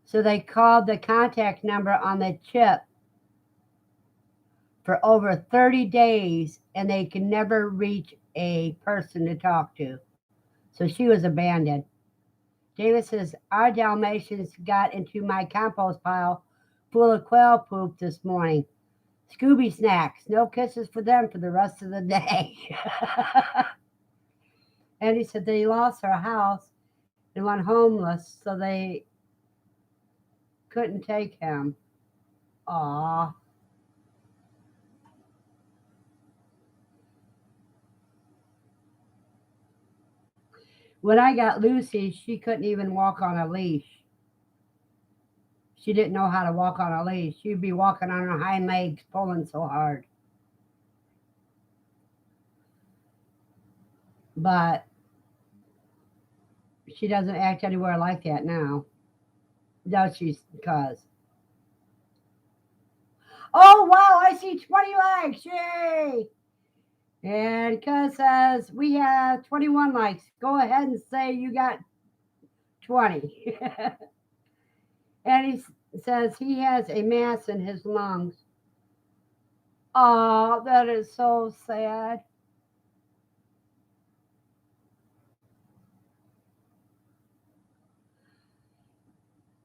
so they called the contact number on the chip for over 30 days, and they could never reach a person to talk to. So she was abandoned. David says, our Dalmatians got into my compost pile full of quail poop this morning. Scooby snacks. No kisses for them for the rest of the day. And he said they lost their house and went homeless, so they couldn't take him. Aw. When I got Lucy, she couldn't even walk on a leash. She didn't know how to walk on a leash. She'd be walking on her hind legs, pulling so hard. But she doesn't act anywhere like that now. No, she's cuz. Oh wow, I see 20 likes. Yay! And cuz says we have 21 likes. Go ahead and say you got 20. And he says he has a mass in his lungs. Oh, that is so sad.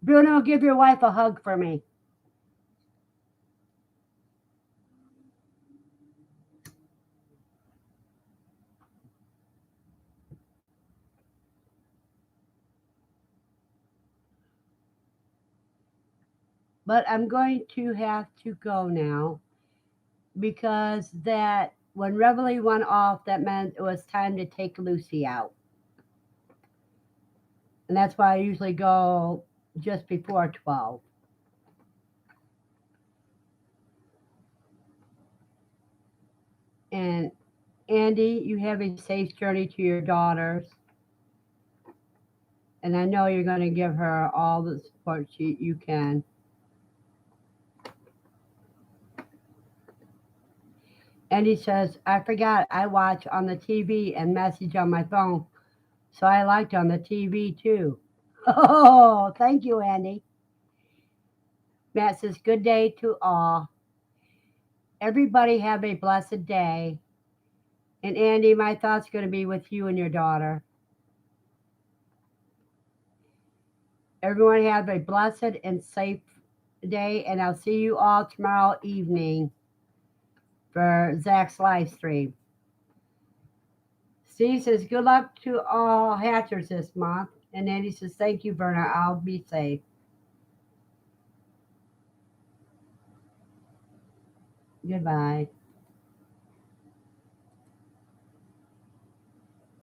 Bruno, give your wife a hug for me. But I'm going to have to go now because that when Reveille went off, that meant it was time to take Lucy out. And that's why I usually go just before 12. And Andy, you have a safe journey to your daughters. And I know you're going to give her all the support you can. Andy says, I forgot I watch on the TV and message on my phone. So I liked on the TV too. Oh, thank you, Andy. Matt says, good day to all. Everybody have a blessed day. And Andy, my thoughts are going to be with you and your daughter. Everyone have a blessed and safe day. And I'll see you all tomorrow evening for Zach's live stream. Steve says, good luck to all hatchers this month. And Andy says, thank you, Verna. I'll be safe. Goodbye.